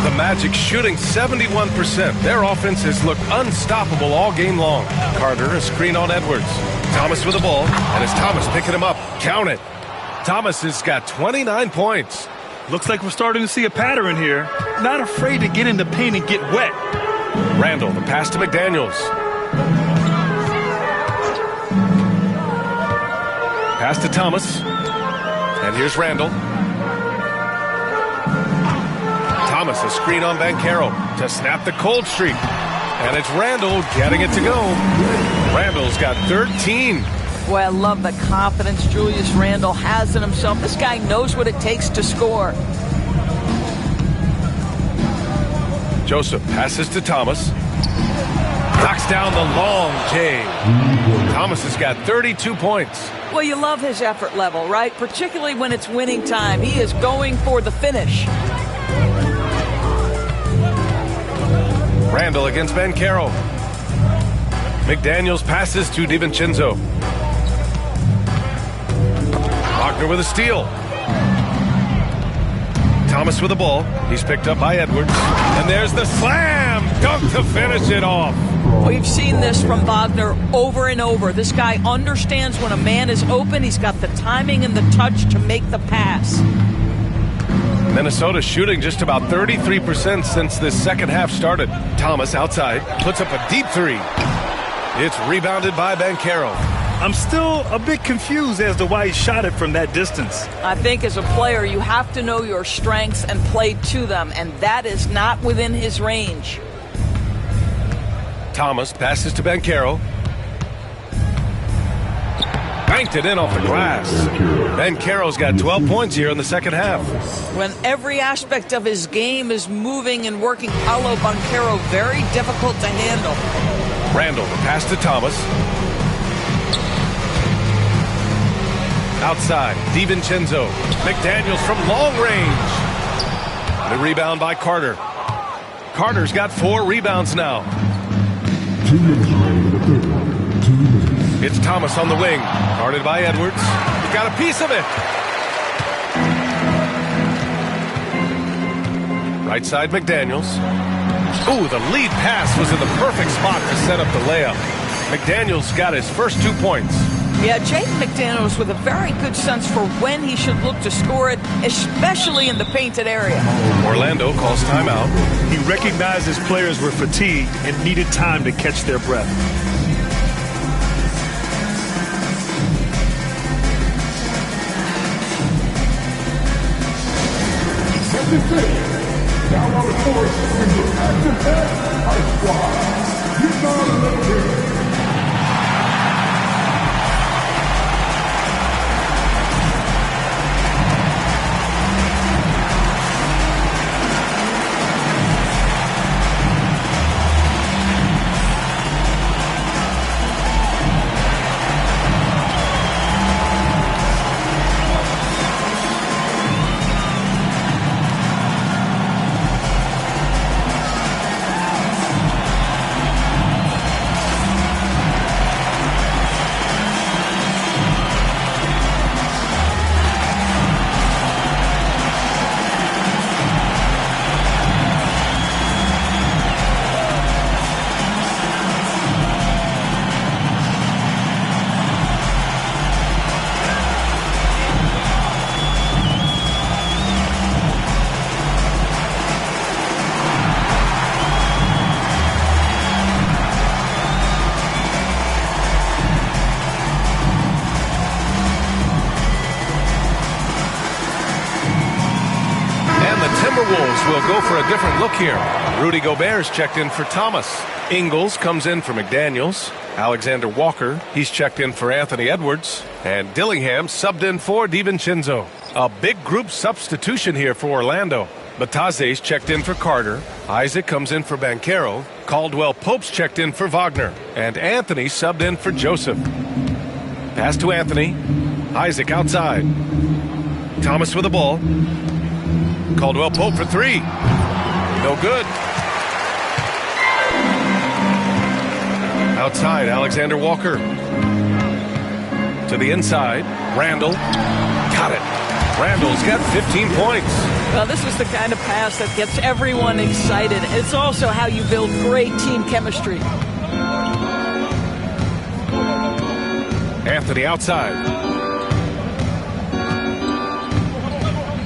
The Magic shooting 71%. Their offense has looked unstoppable all game long. Carter, a screen on Edwards. Thomas with the ball, and it's Thomas picking him up. Count it. Thomas has got 29 points. Looks like we're starting to see a pattern here. Not afraid to get in the paint and get wet. Randall, the pass to McDaniels. Pass to Thomas. And here's Randall. Thomas, a screen on Banchero to snap the cold streak. And it's Randall getting it to go. Randall's got 13. Boy, I love the confidence Julius Randall has in himself. This guy knows what it takes to score. Joseph passes to Thomas. Knocks down the long J. Thomas has got 32 points. Well, you love his effort level, right? Particularly when it's winning time. He is going for the finish. Randall against Banchero. McDaniels passes to DiVincenzo. Wagner with a steal. Thomas with the ball. He's picked up by Edwards. And there's the slam dunk to finish it off. We've seen this from Wagner over and over. This guy understands when a man is open. He's got the timing and the touch to make the pass. Minnesota shooting just about 33% since this second half started. Thomas outside, puts up a deep three. It's rebounded by Banchero. I'm still a bit confused as to why he shot it from that distance. I think as a player, you have to know your strengths and play to them, and that is not within his range. Thomas passes to Banchero. Banked it in off the glass. Banchero's got 12 points here in the second half. When every aspect of his game is moving and working, Paolo Banchero very difficult to handle. Randall, the pass to Thomas. Outside, DiVincenzo. McDaniels from long range. The rebound by Carter. Carter's got 4 rebounds now. 2 minutes remaining in the third one. 2 minutes. It's Thomas on the wing. Guarded by Edwards. He got a piece of it. Right side, McDaniels. Ooh, the lead pass was in the perfect spot to set up the layup. McDaniels got his first 2 points. Yeah, Jaden McDaniels with a very good sense for when he should look to score it, especially in the painted area. Orlando calls timeout. He recognized his players were fatigued and needed time to catch their breath. Now on the court is your Action High Squad. You know the little bit. Timberwolves will go for a different look here. Rudy Gobert's checked in for Thomas. Ingles comes in for McDaniels. Alexander Walker, he's checked in for Anthony Edwards. And Dillingham subbed in for DiVincenzo. A big group substitution here for Orlando. Bataze's checked in for Carter. Isaac comes in for Banchero. Caldwell Pope's checked in for Wagner. And Anthony subbed in for Joseph. Pass to Anthony. Isaac outside. Thomas with the ball. Caldwell Pope for three. No good. Outside, Alexander Walker. To the inside. Randall. Got it. Randall's got 15 points. Well, this is the kind of pass that gets everyone excited. It's also how you build great team chemistry. Anthony outside.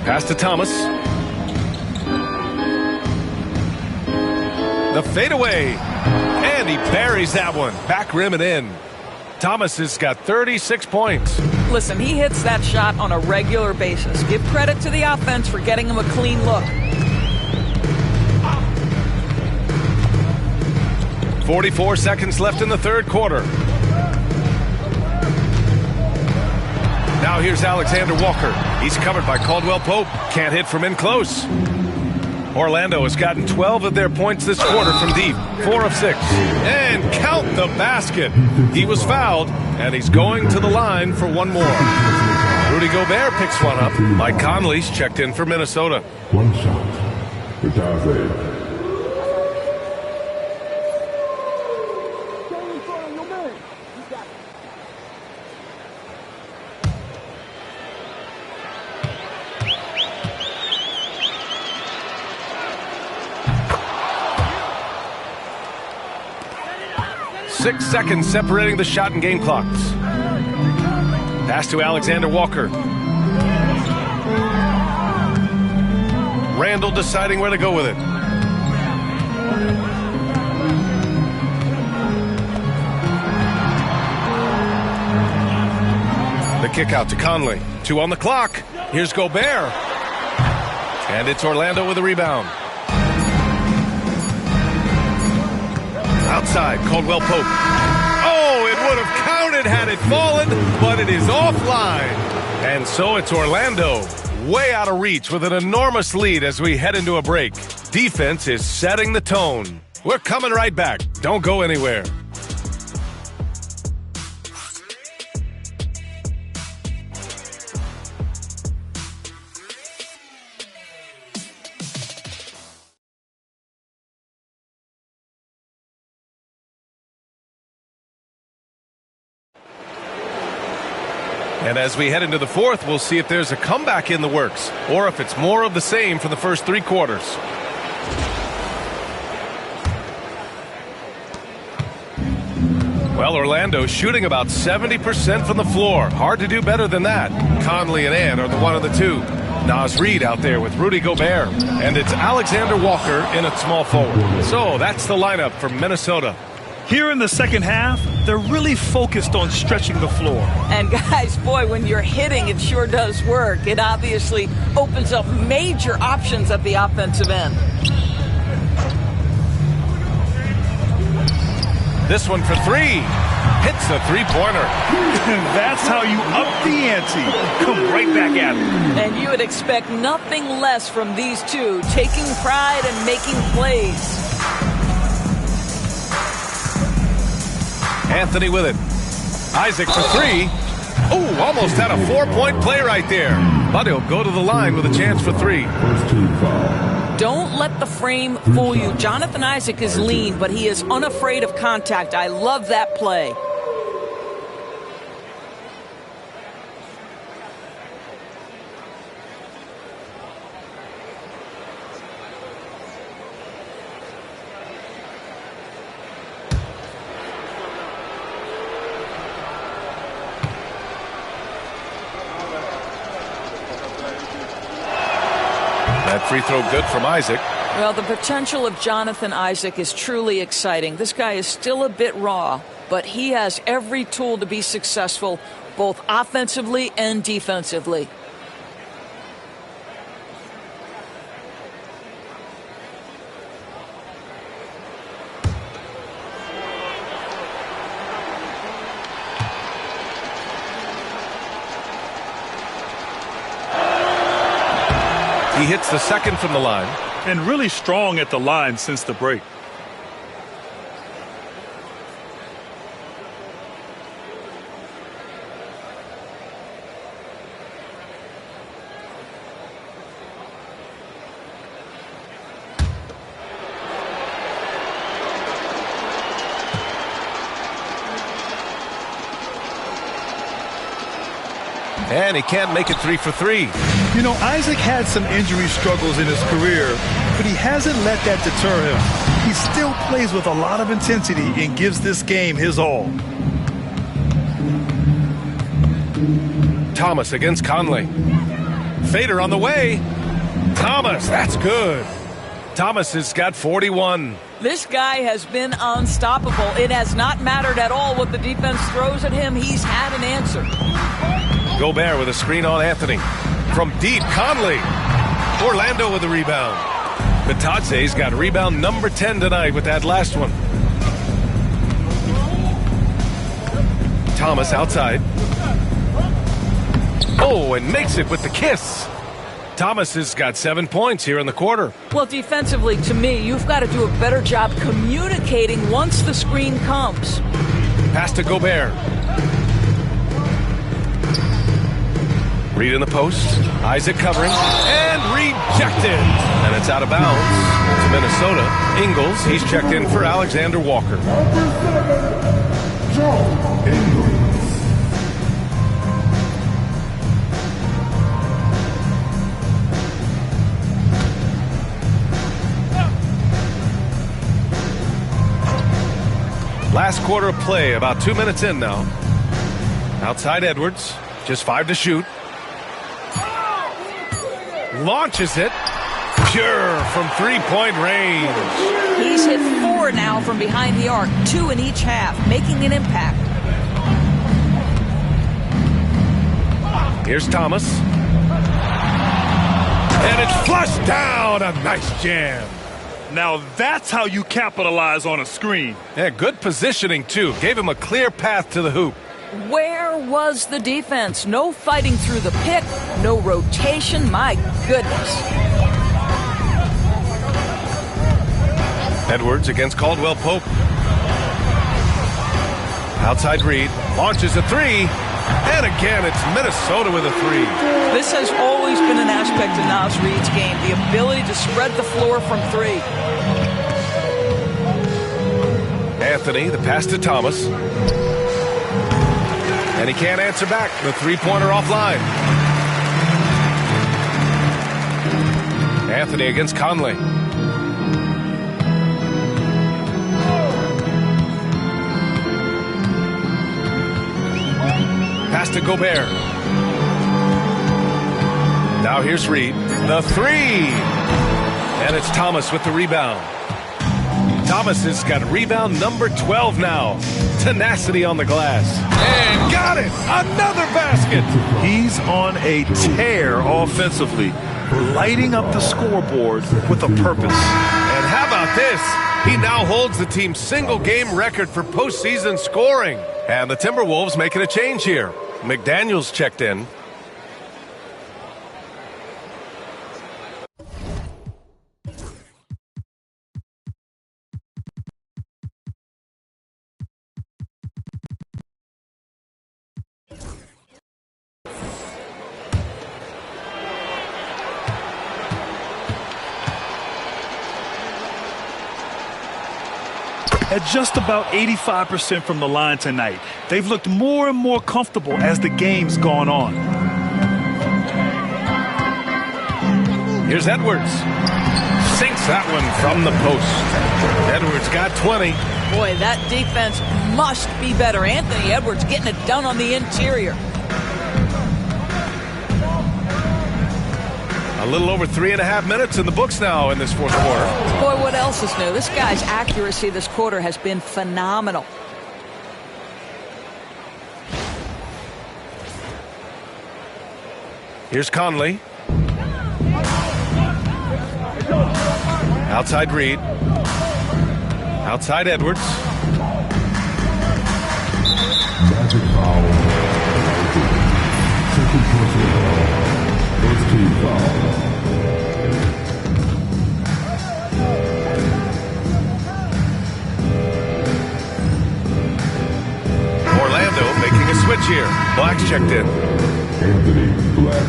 Pass to Thomas. The fadeaway. And he buries that one. Back rim and in. Thomas has got 36 points. Listen, he hits that shot on a regular basis. Give credit to the offense for getting him a clean look. 44 seconds left in the third quarter. Now here's Alexander Walker. He's covered by Caldwell Pope. Can't hit from in close. Orlando has gotten 12 of their points this quarter from deep. 4 of 6. And count the basket. He was fouled, and he's going to the line for one more. Rudy Gobert picks one up. Mike Conley's checked in for Minnesota. One shot. Bataze. 6 seconds separating the shot and game clocks. Pass to Alexander Walker. Randall deciding where to go with it. The kick out to Conley. 2 on the clock. Here's Gobert. And it's Orlando with a rebound. Outside, Caldwell Pope. Oh, it would have counted had it fallen, but it is offline. And so it's Orlando, way out of reach with an enormous lead as we head into a break. Defense is setting the tone. We're coming right back. Don't go anywhere. And as we head into the fourth, we'll see if there's a comeback in the works or if it's more of the same for the first 3 quarters. Well, Orlando shooting about 70% from the floor. Hard to do better than that. Conley and Ant are the one of the two. Naz Reid out there with Rudy Gobert. And it's Alexander Walker in at small forward. So that's the lineup for Minnesota. Here in the second half, they're really focused on stretching the floor. And guys, boy, when you're hitting, it sure does work. It obviously opens up major options at the offensive end. This one for three. Hits the three-pointer. That's how you up the ante. Come right back at it. And you would expect nothing less from these two, taking pride and making plays. Anthony with it. Isaac for three. Oh, almost had a 4-point play right there. But he'll go to the line with a chance for three. Don't let the frame fool you. Jonathan Isaac is lean, but he is unafraid of contact. I love that play. That free throw good from Isaac. Well, the potential of Jonathan Isaac is truly exciting. This guy is still a bit raw, but he has every tool to be successful, both offensively and defensively. He hits the second from the line. And really strong at the line since the break. And he can't make it 3 for 3. You know, Isaac had some injury struggles in his career, but he hasn't let that deter him. He still plays with a lot of intensity and gives this game his all. Thomas against Conley. Fader on the way. Thomas, that's good. Thomas has got 41. This guy has been unstoppable. It has not mattered at all what the defense throws at him. He's had an answer. Gobert with a screen on Anthony. From deep, Conley. Orlando with the rebound. Bitadze's got rebound number 10 tonight with that last one. Thomas outside. Oh, and makes it with the kiss. Thomas has got 7 points here in the quarter. Well, defensively, to me, you've got to do a better job communicating once the screen comes. Pass to Gobert. Reid in the post. Isaac covering. And rejected. And it's out of bounds to Minnesota. Ingles, he's checked in for Alexander Walker. Last quarter of play, about 2 minutes in now. Outside Edwards, just 5 to shoot. Launches it. Pure from three-point range. He's hit 4 now from behind the arc, 2 in each half, making an impact. Here's Thomas. And it's flushed down. A nice jam. Now that's how you capitalize on a screen. Yeah, good positioning, too. Gave him a clear path to the hoop. Where was the defense? No fighting through the pick, no rotation. My goodness. Edwards against Caldwell Pope. Outside Reid. Launches a three. And again, it's Minnesota with a three. This has always been an aspect of Naz Reid's game, the ability to spread the floor from 3. Anthony, the pass to Thomas. And he can't answer back. The three-pointer offline. Anthony against Conley. Pass to Gobert. Now here's Reed. The three. And it's Thomas with the rebound. Thomas has got rebound number 12 now. Tenacity on the glass. And got it! Another basket! He's on a tear offensively, lighting up the scoreboard with a purpose. And how about this? He now holds the team's single-game record for postseason scoring. And the Timberwolves making a change here. McDaniels checked in. At just about 85% from the line tonight, they've looked more and more comfortable as the game's gone on. Here's Edwards. Sinks that one from the post. Edwards got 20. Boy, that defense must be better. Anthony Edwards getting it done on the interior. A little over 3.5 minutes in the books now in this fourth quarter. Boy, what else is new? This guy's accuracy this quarter has been phenomenal. Here's Conley. Outside Reed. Outside Edwards. Magic foul. Second personal. First team foul. Orlando making a switch here. Black's checked in. Anthony Black.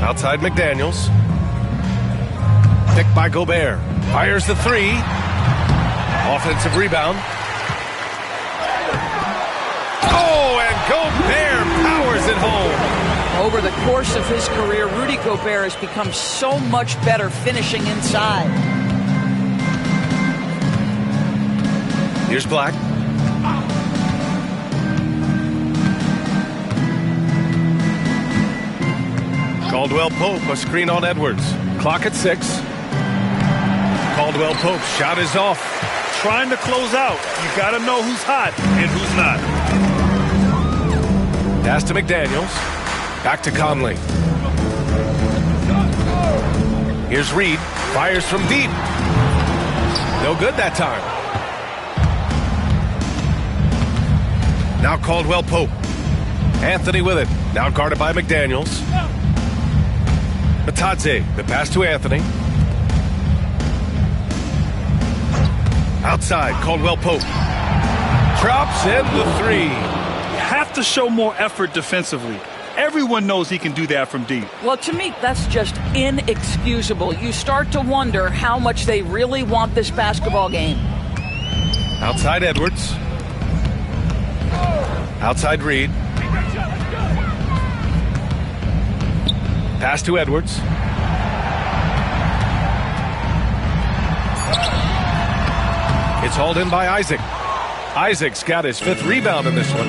Outside McDaniels. Picked by Gobert. Fires the three. Offensive rebound. Oh, and Gobert powers it home. Over the course of his career, Rudy Gobert has become so much better finishing inside. Here's Black. Caldwell Pope, a screen on Edwards. Clock at 6. Caldwell Pope, shot is off. Trying to close out. You got to know who's hot and who's not. Pass to McDaniels. Back to Conley. Here's Reed. Fires from deep. No good that time. Now Caldwell Pope. Anthony with it. Now guarded by McDaniels. Matadze, the pass to Anthony. Outside, Caldwell Pope. Drops in the three. You have to show more effort defensively. Everyone knows he can do that from deep. Well, to me, that's just inexcusable. You start to wonder how much they really want this basketball game. Outside Edwards. Outside Reed. Pass to Edwards. It's hauled in by Isaac. Isaac's got his 5th rebound in this one.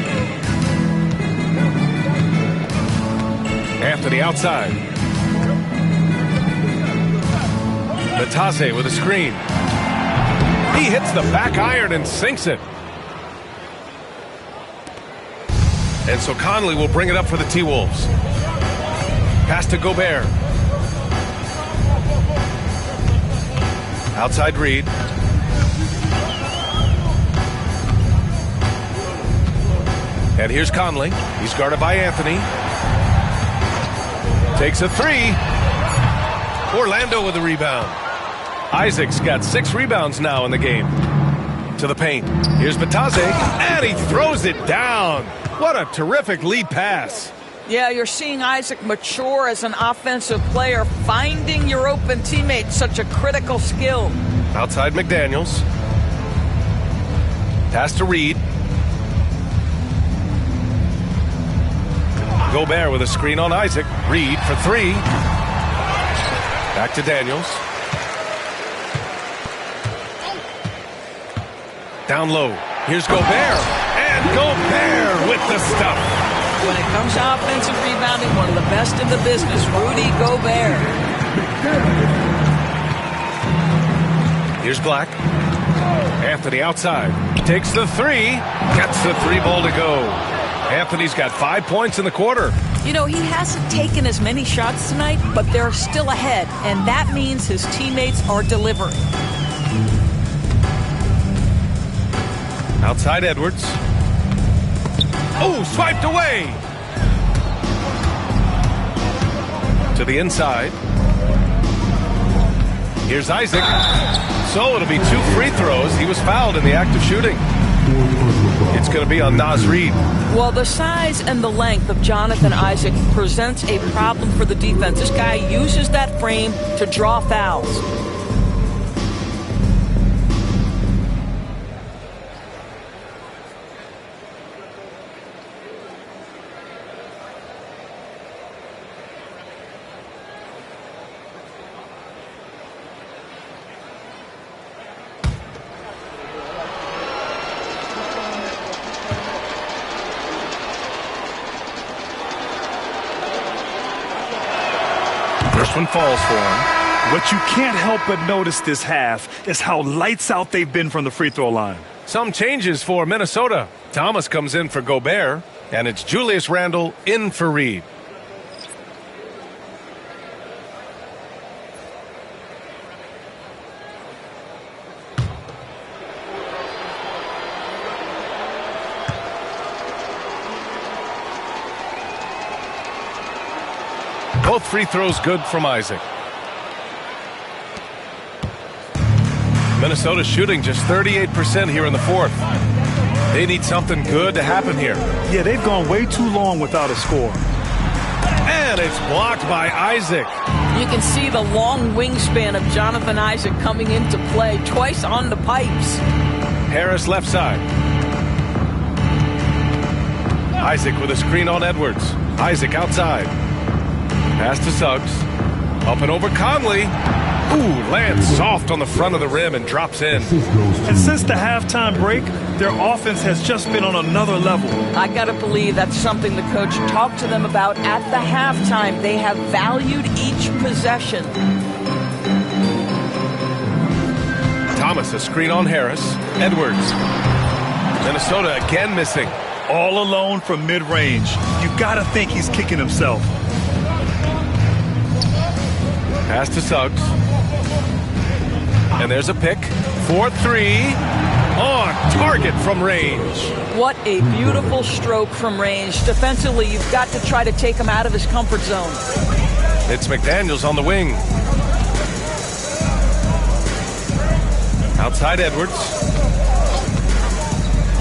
Anthony outside. Matadze with a screen. He hits the back iron and sinks it. And so Conley will bring it up for the T-Wolves. Pass to Gobert. Outside Reed. And here's Conley. He's guarded by Anthony. Takes a three. Orlando with the rebound. Isaac's got 6 rebounds now in the game. To the paint. Here's Matadze. And he throws it down. What a terrific lead pass. Yeah, you're seeing Isaac mature as an offensive player. Finding your open teammates, such a critical skill. Outside McDaniels. Pass to Reed. Gobert with a screen on Isaac. Reed for three. Back to Daniels. Down low. Here's Gobert. And Gobert with the stuff. When it comes to offensive rebounding, one of the best in the business, Rudy Gobert. Here's Black. Anthony outside. Takes the three. Gets the three ball to go. Anthony's got 5 points in the quarter. You know, he hasn't taken as many shots tonight, but they're still ahead, and that means his teammates are delivering. Outside Edwards. Oh, swiped away. To the inside. Here's Isaac. So it'll be 2 free throws. He was fouled in the act of shooting. It's going to be on Naz Reid. Well, the size and the length of Jonathan Isaac presents a problem for the defense. This guy uses that frame to draw fouls. First one falls for him. What you can't help but notice this half is how lights out they've been from the free throw line. Some changes for Minnesota. Thomas comes in for Gobert, and it's Julius Randle in for Reed. Both free throws good from Isaac. Minnesota shooting just 38% here in the fourth. They need something good to happen here. Yeah, they've gone way too long without a score. And it's blocked by Isaac. You can see the long wingspan of Jonathan Isaac coming into play twice on the pipes. Harris left side. Isaac with a screen on Edwards. Isaac outside. Pass to Suggs. Up and over Conley. Ooh, lands soft on the front of the rim and drops in. And since the halftime break, their offense has just been on another level. I got to believe that's something the coach talked to them about at the halftime. They have valued each possession. Thomas, a screen on Harris. Edwards. Minnesota again missing. All alone from mid-range. You got to think he's kicking himself. Pass to Suggs. And there's a pick. 4-3. On target from range. What a beautiful stroke from range. Defensively, you've got to try to take him out of his comfort zone. It's McDaniels on the wing. Outside Edwards.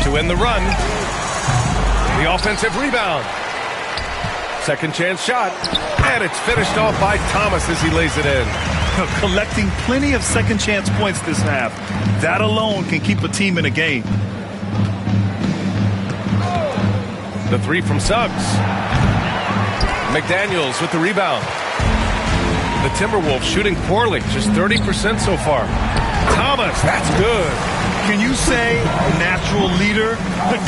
To end the run. The offensive rebound. Second chance shot. And it's finished off by Thomas as he lays it in. Collecting plenty of second chance points this half. That alone can keep a team in a game. The three from Suggs. McDaniels with the rebound. The Timberwolves shooting poorly, just 30% so far. Thomas, that's good. Can you say natural leader?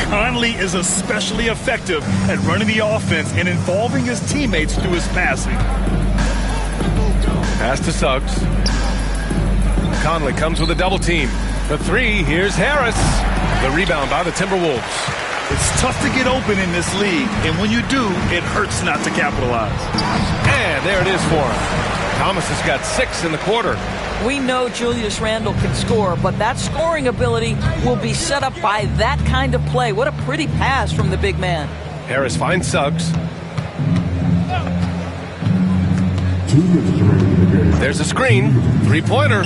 Conley is especially effective at running the offense and involving his teammates through his passing. Pass to Suggs. Conley comes with a double team. The three, here's Harris. The rebound by the Timberwolves. It's tough to get open in this league, and when you do, it hurts not to capitalize. And there it is for him. Thomas has got 6 in the quarter. We know Julius Randle can score, but that scoring ability will be set up by that kind of play. What a pretty pass from the big man. Harris finds Suggs. There's a screen. Three-pointer.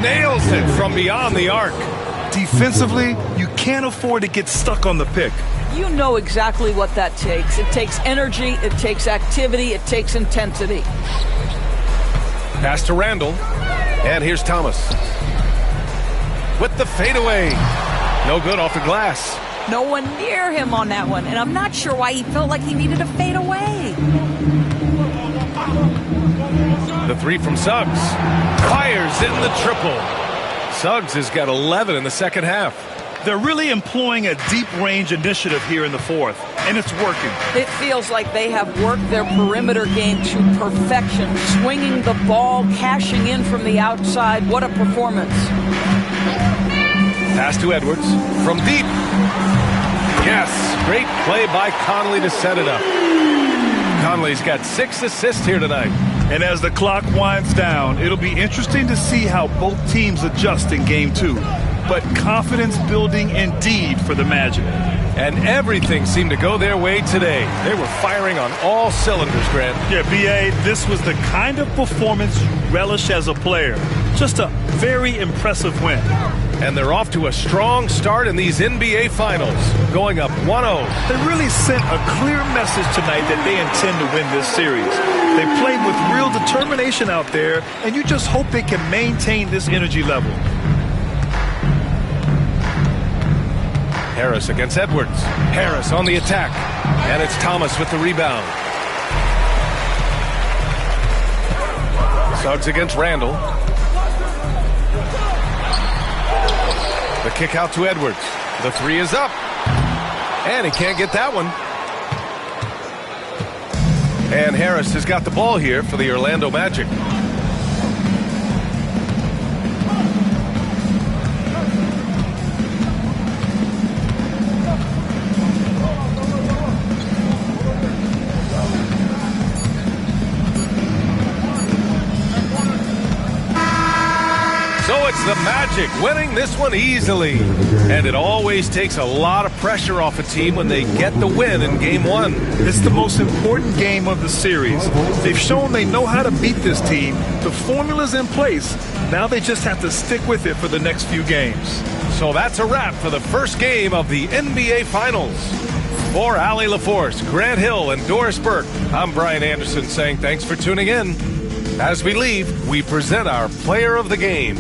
Nails it from beyond the arc. Defensively, you can't afford to get stuck on the pick. You know exactly what that takes. It takes energy, it takes activity, it takes intensity. Pass to Randle. And here's Thomas. With the fadeaway. No good off the glass. No one near him on that one, and I'm not sure why he felt like he needed to fade away. The three from Suggs. Fires in the triple. Suggs has got 11 in the second half. They're really employing a deep-range initiative here in the fourth, and it's working. It feels like they have worked their perimeter game to perfection, swinging the ball, cashing in from the outside. What a performance. Pass to Edwards from deep. Yes, great play by Conley to set it up. Conley's got 6 assists here tonight. And as the clock winds down, it'll be interesting to see how both teams adjust in Game 2. But confidence building indeed for the Magic. And everything seemed to go their way today. They were firing on all cylinders, Grant. Yeah, B.A., this was the kind of performance you relish as a player. Just a very impressive win. And they're off to a strong start in these NBA Finals, going up 1-0. They really sent a clear message tonight that they intend to win this series. They played with real determination out there, and you just hope they can maintain this energy level. Harris against Edwards. Harris on the attack. And it's Thomas with the rebound. Suggs against Randall. The kick out to Edwards. The three is up. And he can't get that one. And Harris has got the ball here for the Orlando Magic. So it's the Magic winning this one easily. And it always takes a lot of pressure off a team when they get the win in Game 1. It's the most important game of the series. They've shown they know how to beat this team. The formula's in place. Now they just have to stick with it for the next few games. So that's a wrap for the first game of the NBA Finals. For Allie LaForce, Grant Hill, and Doris Burke, I'm Brian Anderson saying thanks for tuning in. As we leave, we present our player of the game.